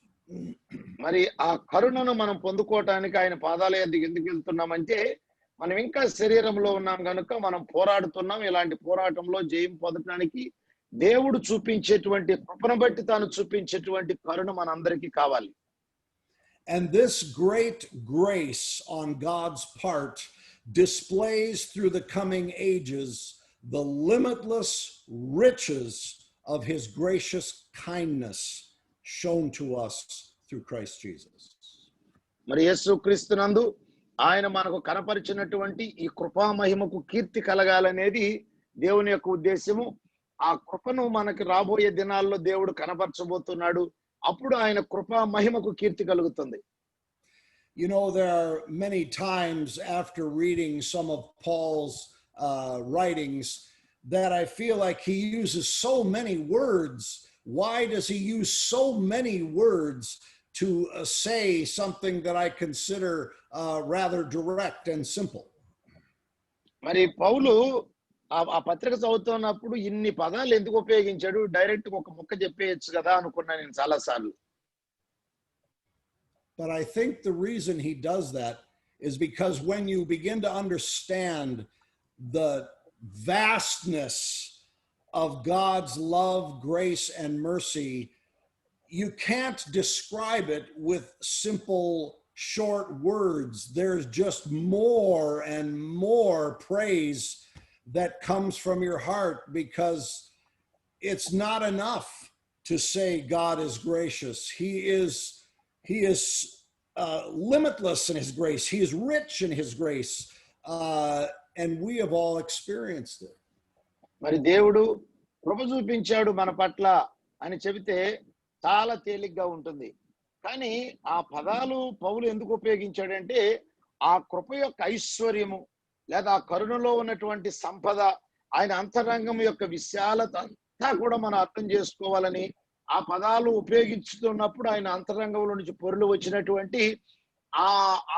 మరి ఆ కరుణను మనం పొందుకోవటానికి ఆయన పాదాల యొద్దకు ఎందుకు వెళ్తున్నామంటే మనం ఇంకా శరీరంలో ఉన్నాం కనుక మనం పోరాడుతున్నాం. ఇలాంటి పోరాటంలో జయం పొందడానికి దేవుడు చూపించేటువంటి కృపను బట్టి తాను చూపించేటువంటి కరుణ మనందరికీ కావాలి. And this great grace on God's part displays through the coming ages the limitless riches of his gracious kindness shown to us through Christ Jesus. మరి యేసుక్రీస్తునందు ఆయన మనకు కనపరిచినటువంటి ఈ కృపా మహిమకు కీర్తి కలగాలనేది దేవుని యొక్క ఉద్దేశము. ఆ కృపను మనకి రాబోయే దినాల్లో దేవుడు కనపరచబోతున్నాడు. అప్పుడు ఆయన కృపా మహిమకు కీర్తి కలుగుతుంది. You know, there are many times after reading some of Paul's writings that I feel like he uses so many words. Why does he use so many words to say something that I consider rather direct and simple? మరి పౌలు ఆ పత్రిక చదువుతున్నప్పుడు ఇన్ని పదాలు ఎందుకు ఉపయోగించాడు? Direct ఒక ముక్క చెప్పేయచ్చు కదా అనుకున్నాను నేను చాలా సార్లు. But I think the reason he does that is because when you begin to understand the vastness of God's love, grace, and mercy, you can't describe it with simple, short words. There's just more and more praise that comes from your heart, because it's not enough to say God is gracious. He is limitless in his grace. He is rich in his grace. And we have all experienced it. మరి దేవుడు కృప చూపించాడు మన పట్ల అని చెబితే చాలా తేలిగ్గా ఉంటుంది. కానీ ఆ పదాలు పౌలు ఎందుకు ఉపయోగించాడంటే ఆ కృప యొక్క ఐశ్వర్యము లేదా ఆ కరుణలో ఉన్నటువంటి సంపద, ఆయన అంతరంగం యొక్క విశాలత అంతా కూడా మనం అర్థం చేసుకోవాలని ఆ పదాలు ఉపయోగించుతున్నప్పుడు ఆయన అంతరంగంలో నుంచి పొరులు వచ్చినటువంటి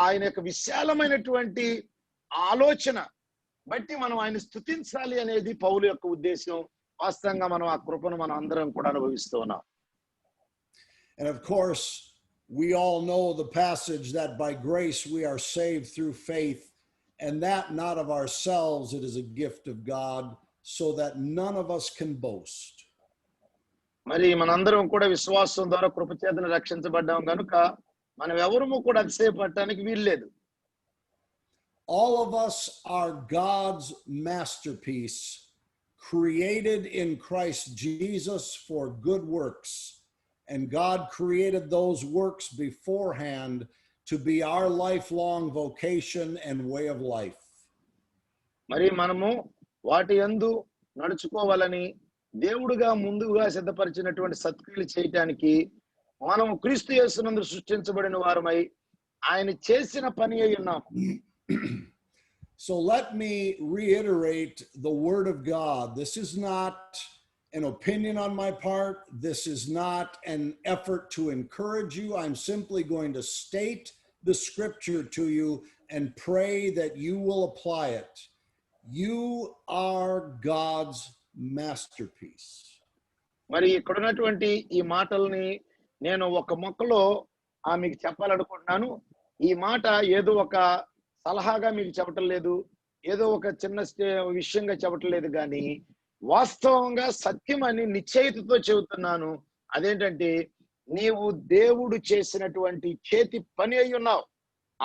ఆయన యొక్క విశాలమైనటువంటి ఆలోచన బట్టి మనం ఆయన స్తుతించాలి అనేది పౌలు యొక్క ఉద్దేశం. వాస్తవంగా మనం ఆ కృపను మనం అందరం కూడా అనుభవిస్తూ ఉన్నాం. And of course, we all know the passage that by grace we are saved through faith, and that not of ourselves, it is a gift of God, so that none of us can boast. మరి మనందరం కూడా విశ్వాసం ద్వారా కృపచేతను రక్షించబడ్డాం కనుక మనం ఎవరము కూడా అతిశయపడటానికి వీల్లేదు. All of us are God's masterpiece, created in Christ Jesus for good works, and God created those works beforehand to be our lifelong vocation and way of life. మరి మనము వాటి యందు నడుచుకోవాలని దేవుడుగా ముందుగా సిద్ధపరిచినటువంటి సత్క్రియలు చేయటానికి మనము క్రీస్తు యేసునందు సృష్టించబడిన వారమై ఆయన చేసిన పని అయి ఉన్నాం. So let me reiterate the word of God. This is not an opinion on my part. This is not an effort to encourage you. I'm simply going to state the scripture to you and pray that you will apply it. You are God's masterpiece. మరి ఇక్కడ ఉన్నటువంటి ఈ మాటల్ని నేను ఒక మొక్కలో మీకు చెప్పాలనుకుంటున్నాను. ఈ మాట ఏదో ఒక సలహాగా మీకు చెప్పటం లేదు, ఏదో ఒక చిన్న విషయంగా చెప్పటం లేదు, కానీ వాస్తవంగా సత్యం అని నిశ్చయితతో చెబుతున్నాను. అదేంటంటే నీవు దేవుడు చేసినటువంటి చేతి పని అయి ఉన్నావు.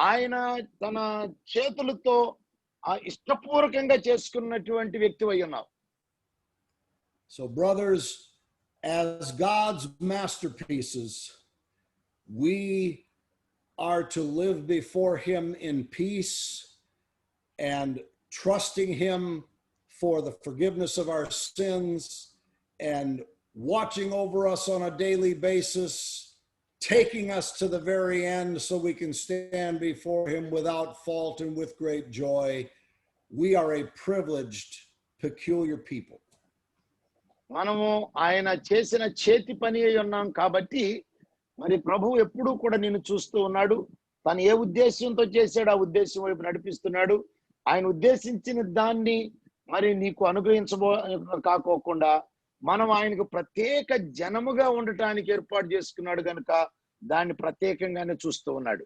ఆయన తన చేతులతో ఇష్టపూర్వకంగా చేసుకున్నటువంటి వ్యక్తి అయి ఉన్నావు. So brothers, as God's masterpieces, we are to live before him in peace and trusting him for the forgiveness of our sins and watching over us on a daily basis, taking us to the very end so we can stand before him without fault and with great joy. We are a privileged, peculiar people. మనము ఆయన చేసిన చేతి పని అయి ఉన్నాం కాబట్టి మరి ప్రభువు ఎప్పుడూ కూడా నిన్ను చూస్తూ ఉన్నాడు. తను ఏ ఉద్దేశంతో చేశాడు ఆ ఉద్దేశం వైపు నడిపిస్తున్నాడు. ఆయన ఉద్దేశించిన దాన్ని మరి నీకు కాకోకుండా మనం ఆయనకు ప్రత్యేక జనముగా ఉండటానికి ఏర్పాటు చేసుకున్నాడు కనుక దాన్ని ప్రత్యేకంగానే చూస్తూ ఉన్నాడు.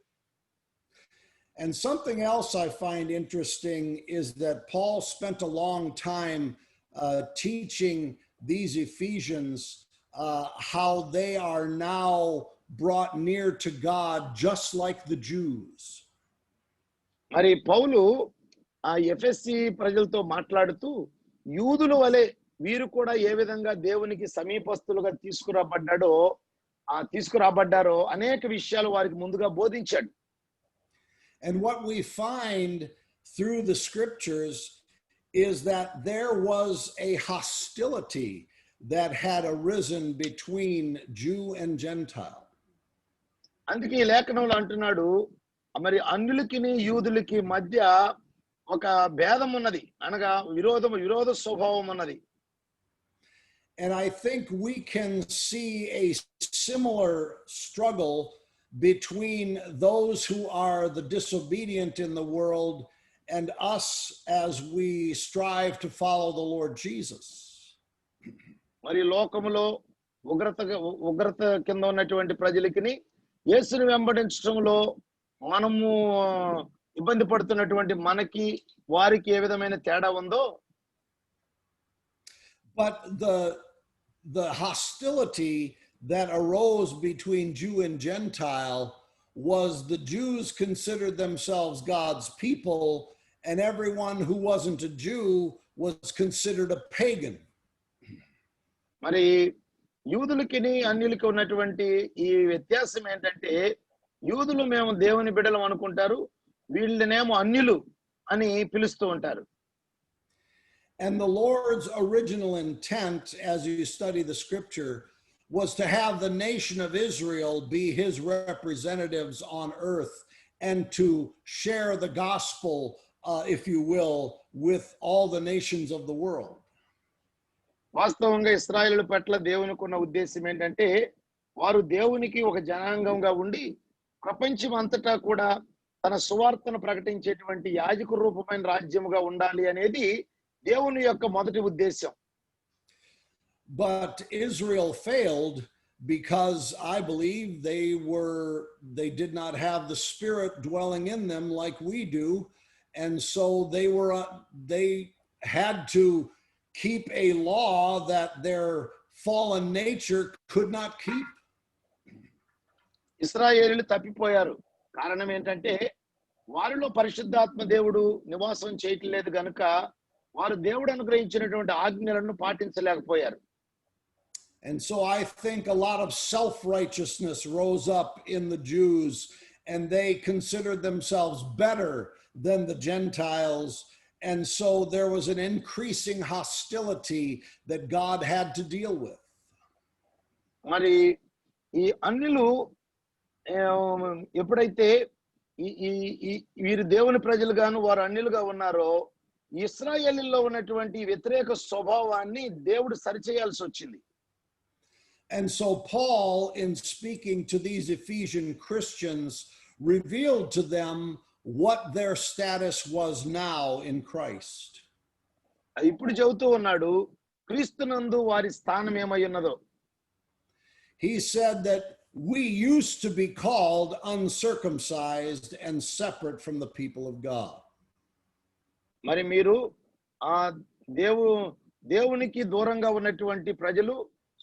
And something else I find interesting is that Paul spent a long time teaching these Ephesians how they are now brought near to God just like the Jews. మరి పౌలు ఆ ఎఫెసీ ప్రజలతో మాట్లాడుతూ యూదుల వలె వీరు కూడా ఏ విధంగా దేవునికి సమీపస్తులుగా తీసుకురాబడ్డారో అనేక విషయాలు వారికి ముందుగా బోధించాడు. And what we find through the scriptures is that there was a hostility that had arisen between Jew and Gentile. అందుకే ఈ లేఖనంలో అంటున్నాడు మరి అన్యులకి యూదులకి మధ్య ఒక భేదం ఉన్నది, అనగా విరోధ స్వభావం ఉన్నది. And I think we can see a similar struggle between those who are the disobedient in the world and us as we strive to follow the Lord Jesus. మరి లోకములో ఉగ్రత కింద ఉన్నటువంటి ప్రజలకి యేసుని వెంబడించడంలో మనము ఇబ్బంది పడుతున్నటువంటి మనకి వారికి ఏ విధమైన తేడా ఉందో, but the hostility that arose between Jew and Gentile was the Jews considered themselves God's people, and everyone who wasn't a Jew was considered a pagan. మరి యూదులకి అన్యులకి ఉన్నటువంటి ఈ వ్యత్యాసం ఏంటంటే యూదులు మేము దేవుని బిడ్డలం అనుకుంటారు, వీళ్ళనేమో అన్యులు అని పిలుస్తూ ఉంటారు. And the Lord's original intent, as you study the scripture, was to have the nation of Israel be his representatives on earth and to share the gospel, if you will, with all the nations of the world. వాస్తవంగా ఇశ్రాయేలు పట్ల దేవునికి ఉన్న ఉద్దేశం ఏంటంటే వారు దేవునికి ఒక జనాంగంగా ఉండి ప్రపంచం అంతటా కూడా తన సువార్తను ప్రకటించేటువంటి యాజక రూపమైన రాజ్యముగా ఉండాలి అనేది దేవుని యొక్క మొదటి ఉద్దేశం. But Israel failed because I believe they did not have the Spirit dwelling in them like we do, and so they had to keep a law that their fallen nature could not keep. ఇశ్రాయేలీయులు తప్పిపోయారు. కారణం ఏంటంటే వారిలో పరిశుద్ధాత్మ దేవుడు నివాసం చేయట్లేదు గనుక వారు దేవుడు అనుగ్రహించినటువంటి ఆజ్ఞలను పాటించలేకపోయారు. And so I think a lot of self-righteousness rose up in the Jews, and they considered themselves better than the Gentiles. And so there was an increasing hostility that God had to deal with. మరి ఈ అన్యులు ఎప్పుడైతే వీరు దేవుని ప్రజలుగాను వారు అన్యులుగా ఉన్నారో ఇశ్రాయేలీల్లో ఉన్నటువంటి వ్యతిరేక స్వభావాన్ని దేవుడు సరిచేయాల్సి వచ్చింది. And so Paul, in speaking to these Ephesian Christians, revealed to them what their status was now in Christ. ఇప్పుడు చెబుతూ ఉన్నాడు క్రీస్తునందు వారి స్థానం ఏమై ఉన్నదో. He said that we used to be called uncircumcised and separate from the people of God. మరి మీరు ఆ దేవునికి దూరంగా ఉన్నటువంటి ప్రజలు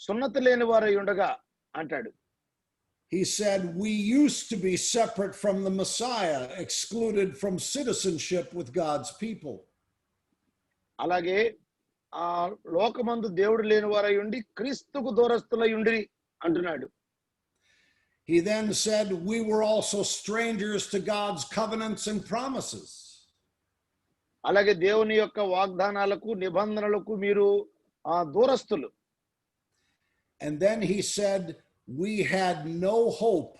సున్నతి లేని వారై ఉండగా అంటాడు. He said, we used to be separate from the Messiah, excluded from citizenship with God's people. అలాగే ఆ లోకమందు దేవుడు లేని వారై ఉండి క్రీస్తుకు దూరస్తులై ఉండి అంటున్నాడు. He then said, we were also strangers to God's covenants and promises. అలాగే దేవుని యొక్క వాగ్దానాలకు నిబంధనలకు మీరు దూరస్తులు. And then he said, we had no hope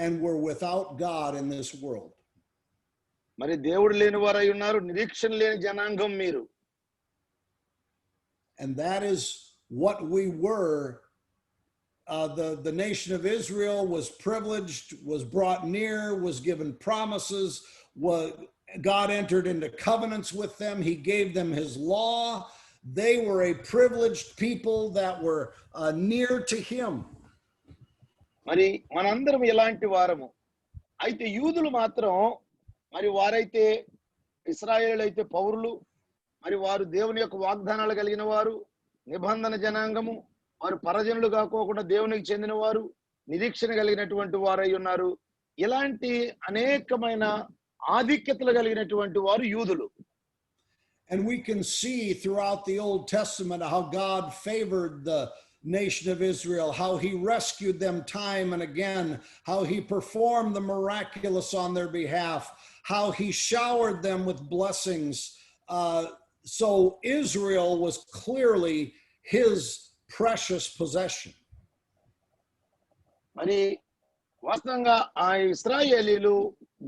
and were without God in this world. మరి దేవుడు లేని వారై ఉన్నారు, నిరీక్షణ లేని జనాంగం మీరు. And that is what we were. The nation of Israel was privileged, was brought near, was given promises, God entered into covenants with them. He gave them his law. They were a privileged people that were near to him. మరి మనందరం ఇలాంటి వారము. అయితే యూదులు మాత్రం మరి వారైతే ఇశ్రాయేలు అయితే పౌరులు, మరి వారు దేవుని యొక్క వాగ్దానాలు కలిగిన వారు, నిబంధన జనాంగము, వారు పరజనులు కాకోకుండా దేవునికి చెందిన వారు, నిరీక్షణ కలిగినటువంటి వారై ఉన్నారు. ఇలాంటి అనేకమైన ఆధిక్యతలు కలిగినటువంటి వారు యూదులు. And we can see throughout the Old Testament how God favored the nation of Israel, how he rescued them time and again, how he performed the miraculous on their behalf, how he showered them with blessings. So Israel was clearly his precious possession. మరి వాస్తవంగా ఆ ఇశ్రాయేలీలు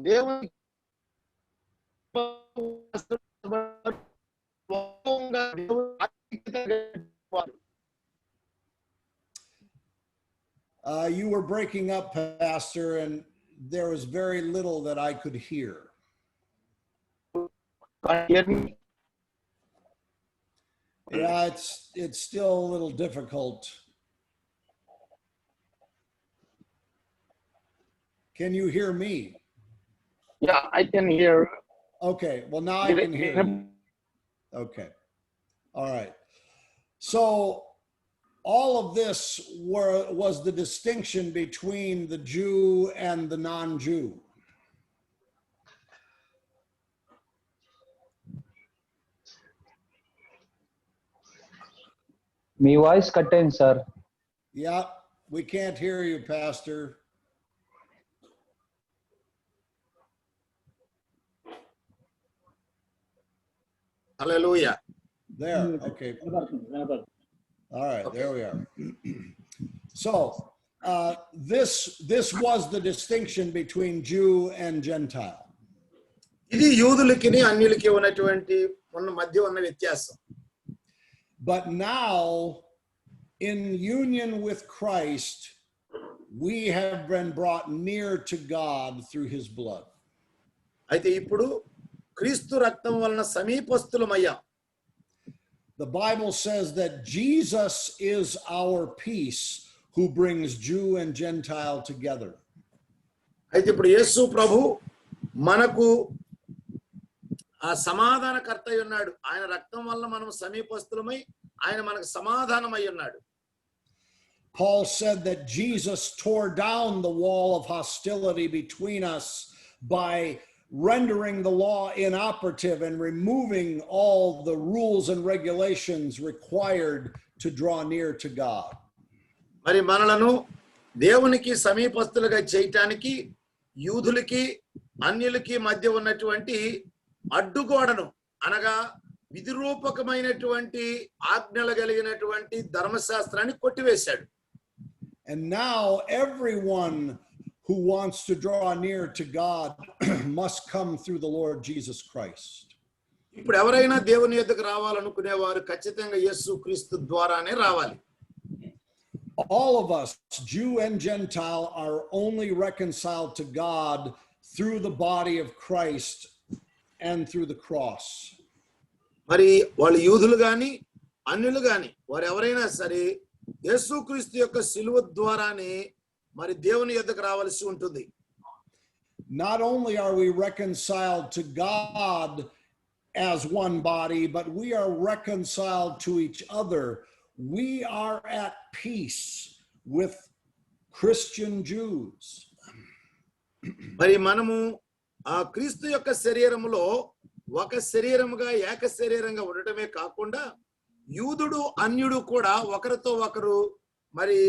దేవుని You were breaking up, Pastor, and there was very little that I could hear. Yeah, it's still a little difficult. Can you hear me? Yeah, I can hear. Okay, well now I can hear you. Okay, all right. So all of this was the distinction between the Jew and the non-Jew. Me voice cut అయింది sir. Yeah, we can't hear you, Pastor. Hallelujah. There, okay. All right, there we are. So this was the distinction between Jew and Gentile. ఇది యూదులకి అన్యులకి ఉన్నటువంటి మధ్య ఉన్న వ్యత్యాసం. But now, in union with Christ, we have been brought near to God through his blood. అయితే ఇప్పుడు క్రీస్తు రక్తం వలన సమీపస్తులమయ్యాం. The Bible says that Jesus is our peace who brings Jew and Gentile together. అయితే ఇప్పుడు యేసు ప్రభు మనకు ఆ సమాధానకర్త అయి ఉన్నాడు. ఆయన రక్తం వల్ల మనం సమీపస్తులమై ఆయన మనకు సమాధానమై ఉన్నాడు. Paul said that Jesus tore down the wall of hostility between us by rendering the law inoperative and removing all the rules and regulations required to draw near to God. మరి మనలను దేవునికి సమీపస్తులుగా చేయటానికి యూదులకి అన్యులకి మధ్య ఉన్నటువంటి అడ్డుగోడను అనగా విధిరూపకమైనటువంటి ఆజ్ఞలు కలిగినటువంటి ధర్మశాస్త్రాన్ని కొట్టివేశాడు. And now everyone who wants to draw near to God must come through the Lord Jesus Christ. ఇప్పుడు ఎవరైనా దేవుని యొద్దకు రావాలనుకునేవారు ఖచ్చితంగా యేసు క్రీస్తు ద్వారానే రావాలి. All of us, Jew and Gentile, are only reconciled to God through the body of Christ and through the cross. మరి వాళ్ళు యూదులు గాని అన్యులు గాని వారు ఎవరైనా సరే యేసుక్రీస్తు యొక్క సిలువ ద్వారానే మరి దేవుని యొద్దకు రావాల్సి ఉంటుంది. Not only are we reconciled to God as one body, but we are reconciled to each other. We are at peace with Christian Jews. మరి మనము ఆ క్రీస్తు యొక్క శరీరములో ఒక శరీరముగా ఏక శరీరంగా ఉండటమే కాకుండా యూదుడు అన్యుడు కూడా ఒకరితో ఒకరు మరి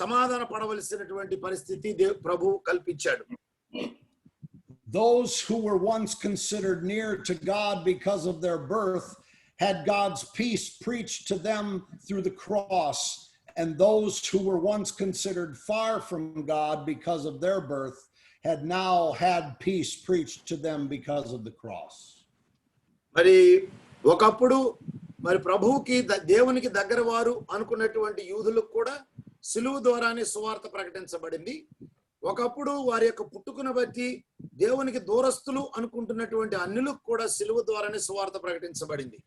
సమాధాన పడవలసినటువంటి పరిస్థితి ప్రభువు కల్పించాడు. Those who were once considered near to God because of their birth had God's peace preached to them through the cross, and those who were once considered far from God because of their birth had now had peace preached to them because of the cross. మరి ఒకప్పుడు మరి ప్రభువుకి దేవునికి దగ్గర వారు అనుకున్నటువంటి యూదులకు కూడా సిలువ ద్వారానే సువార్త ప్రకటించబడింది. ఒకప్పుడు వారి యొక్క పుట్టుకును బట్టి దేవునికి దూరస్తులు అనుకుంటున్నటువంటి అన్యులకు కూడా సిలువ ద్వారానే సువార్త ప్రకటించబడింది.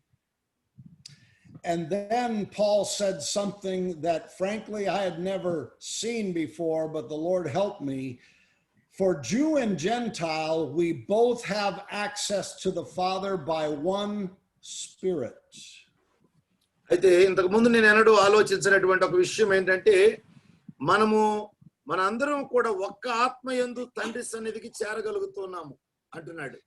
And then Paul said something that frankly I had never seen before, but the Lord helped me. For Jew and Gentile, we both have access to the Father by one Spirit. అయితే ఇంతకు ముందు నేను ఎన్నడూ ఆలోచించినటువంటి ఒక విషయం ఏంటంటే మనందరం కూడా ఒక్క ఆత్మయందు తండ్రి సన్నిధికి చేరగలుగుతున్నాము అంటున్నాడు.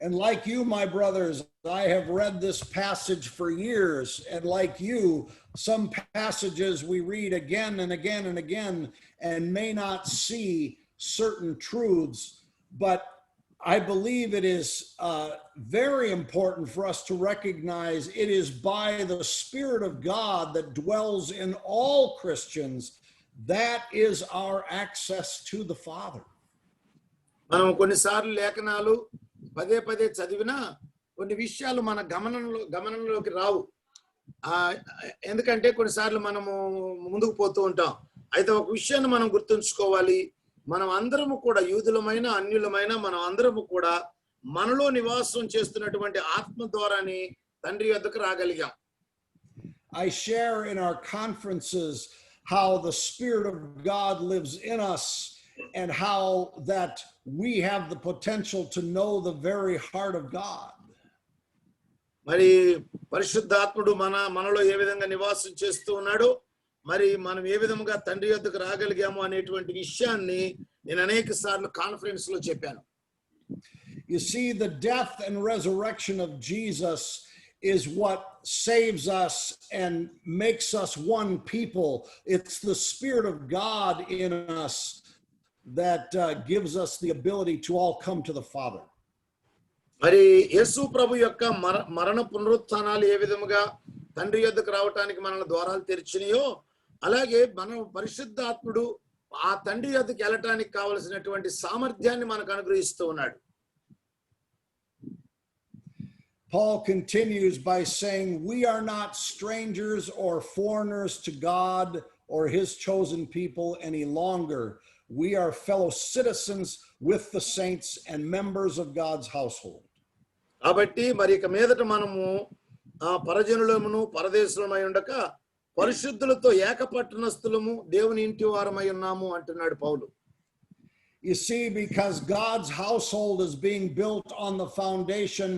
And like you, my brothers, I have read this passage for years. And like you, some passages we read again and again and again and may not see certain truths. But I believe it is very important for us to recognize it is by the Spirit of God that dwells in all Christians. That is our access to the Father. మనం కొన్నిసార్లు లేఖనాలు పదే పదే చదివినా కొన్ని విషయాలు మన గమనంలోకి రావు. ఎందుకంటే కొన్నిసార్లు మనము ముందుకు పోతూ ఉంటాం. అయితే ఒక విషయాన్ని మనం గుర్తుంచుకోవాలి. మనం అందరము కూడా యూదులమైన అన్యులమైన మనం అందరము కూడా మనలో నివాసం చేస్తున్నటువంటి ఆత్మ ద్వారానే తండ్రి యొద్దకు రాగలిగాం. I share in our conferences how the Spirit of God lives in us and how that we have the potential to know the very heart of God. మరి పరిశుద్ధాత్ముడు మనలో ఏ విధంగా నివాసం చేస్తూ ఉన్నాడో మరి మనం ఏ విధంగా తండ్రి యొద్దకు రాగలిగాము అనేటువంటి విషయాన్ని నేను అనేక సార్లు కాన్ఫరెన్స్ లో చెప్పాను. You see, the death and resurrection of Jesus is what saves us and makes us one people. It's the Spirit of God in us that gives us the ability to all come to the Father. మరి యేసు ప్రభు యొక్క మరణ పునరుత్థానాలు ఏ విధముగా తండ్రి యొద్దకు రావడానికి మనల్ని ద్వారాలు తెరిచినాయో అలాగే మనం పరిశుద్ధాత్ముడు ఆ తండ్రి యొద్దకు వెళ్ళటానికి కావలసినటువంటి సామర్థ్యాన్ని మనకు అనుగ్రహిస్తూ ఉన్నాడు. Paul continues by saying, we are not strangers or foreigners to God or his chosen people any longer. We are fellow citizens with the saints and members of God's household. కాబట్టి మరి ఇక మీదట మనము పరజనులమును పరదేశులమై ఉండక పరిశుద్ధులతో ఏకపట్టణస్థులము దేవుని ఇంటి వారమై ఉన్నాము అంటున్నాడు పౌలు. You see, because God's household is being built on the foundation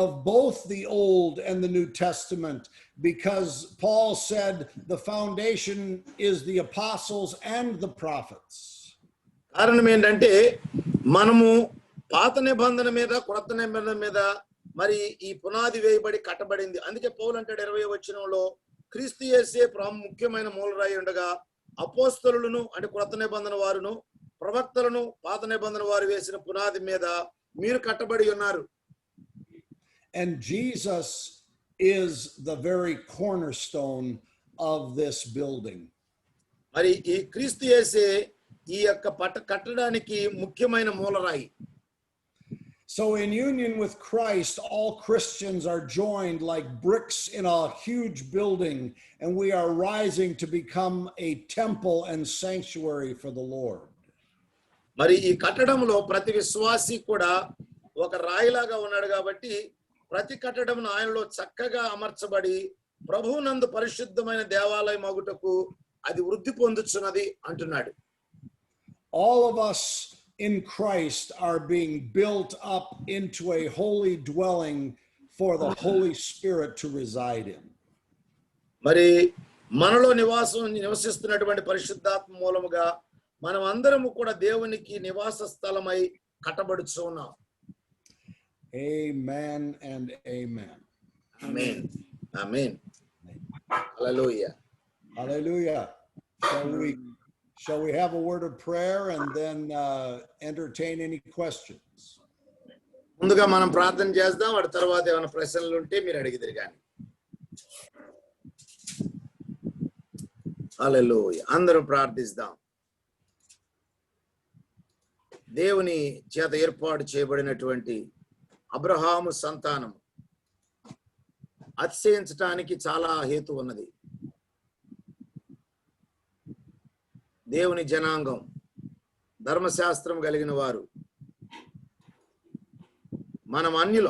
of both the Old and the New Testament, because Paul said the foundation is the apostles and the prophets. కారణం ఏంటంటే మనము పాత నిబంధన మీద కొత్త నిబంధన మీద మరి ఈ పునాది వేయబడి కట్టబడింది. అందుకే పౌలు అంటాడు 20వ వచనంలో క్రీస్తు యేసే ముఖ్యమైన మూలరాయి ఉండగా అపోస్తలులను అంటే కొత్త నిబంధన వారును ప్రవక్తలను పాత నిబంధన వారు వేసిన పునాది మీద మీరు కట్టబడి ఉన్నారు. And Jesus is the very cornerstone of this building. మరి ఈ క్రీస్తు యేసే ఈ యొక్క కట్టడానికి ముఖ్యమైన మూలరాయి. So in union with Christ, all Christians are joined like bricks in a huge building, and we are rising to become a temple and sanctuary for the Lord. మరి ఈ కట్టడంలో ప్రతి విశ్వాసి కూడా ఒక రాయిలాగా ఉన్నాడు కాబట్టి ప్రతి కట్టడం ఆయనలో చక్కగా అమర్చబడి ప్రభువునందు పరిశుద్ధమైన దేవాలయం అగుటకు అది వృద్ధి పొందుచున్నది అంటున్నాడు. all of us in Christ are being built up into a holy dwelling for the Holy Spirit to reside in. మరి మనలో నివసిస్తున్నటువంటి పరిశుద్ధాత్మ మూలముగా మనం అందరము కూడా దేవునికి నివాస స్థలమై కట్టబడుచు ఉన్నాం. Amen and amen. Amen. Amen. Hallelujah. Hallelujah. Shall we have a word of prayer and then entertain any questions? ముందుగా మనం ప్రార్థన చేద్దాం, ఆ తర్వాత ఏమైనా ప్రశ్నలు ఉంటే మీరు అడిగిద్దరు కానీ. హల్లెలూయా. అందరూ ప్రార్థిద్దాం. దేవుని చేత ఏర్పాటు చేయబడినటువంటి అబ్రహాము సంతానం అతిశయించటానికి చాలా హేతు ఉన్నది. దేవుని జనాంగం, ధర్మశాస్త్రం కలిగిన వారు, మనం అన్యులు.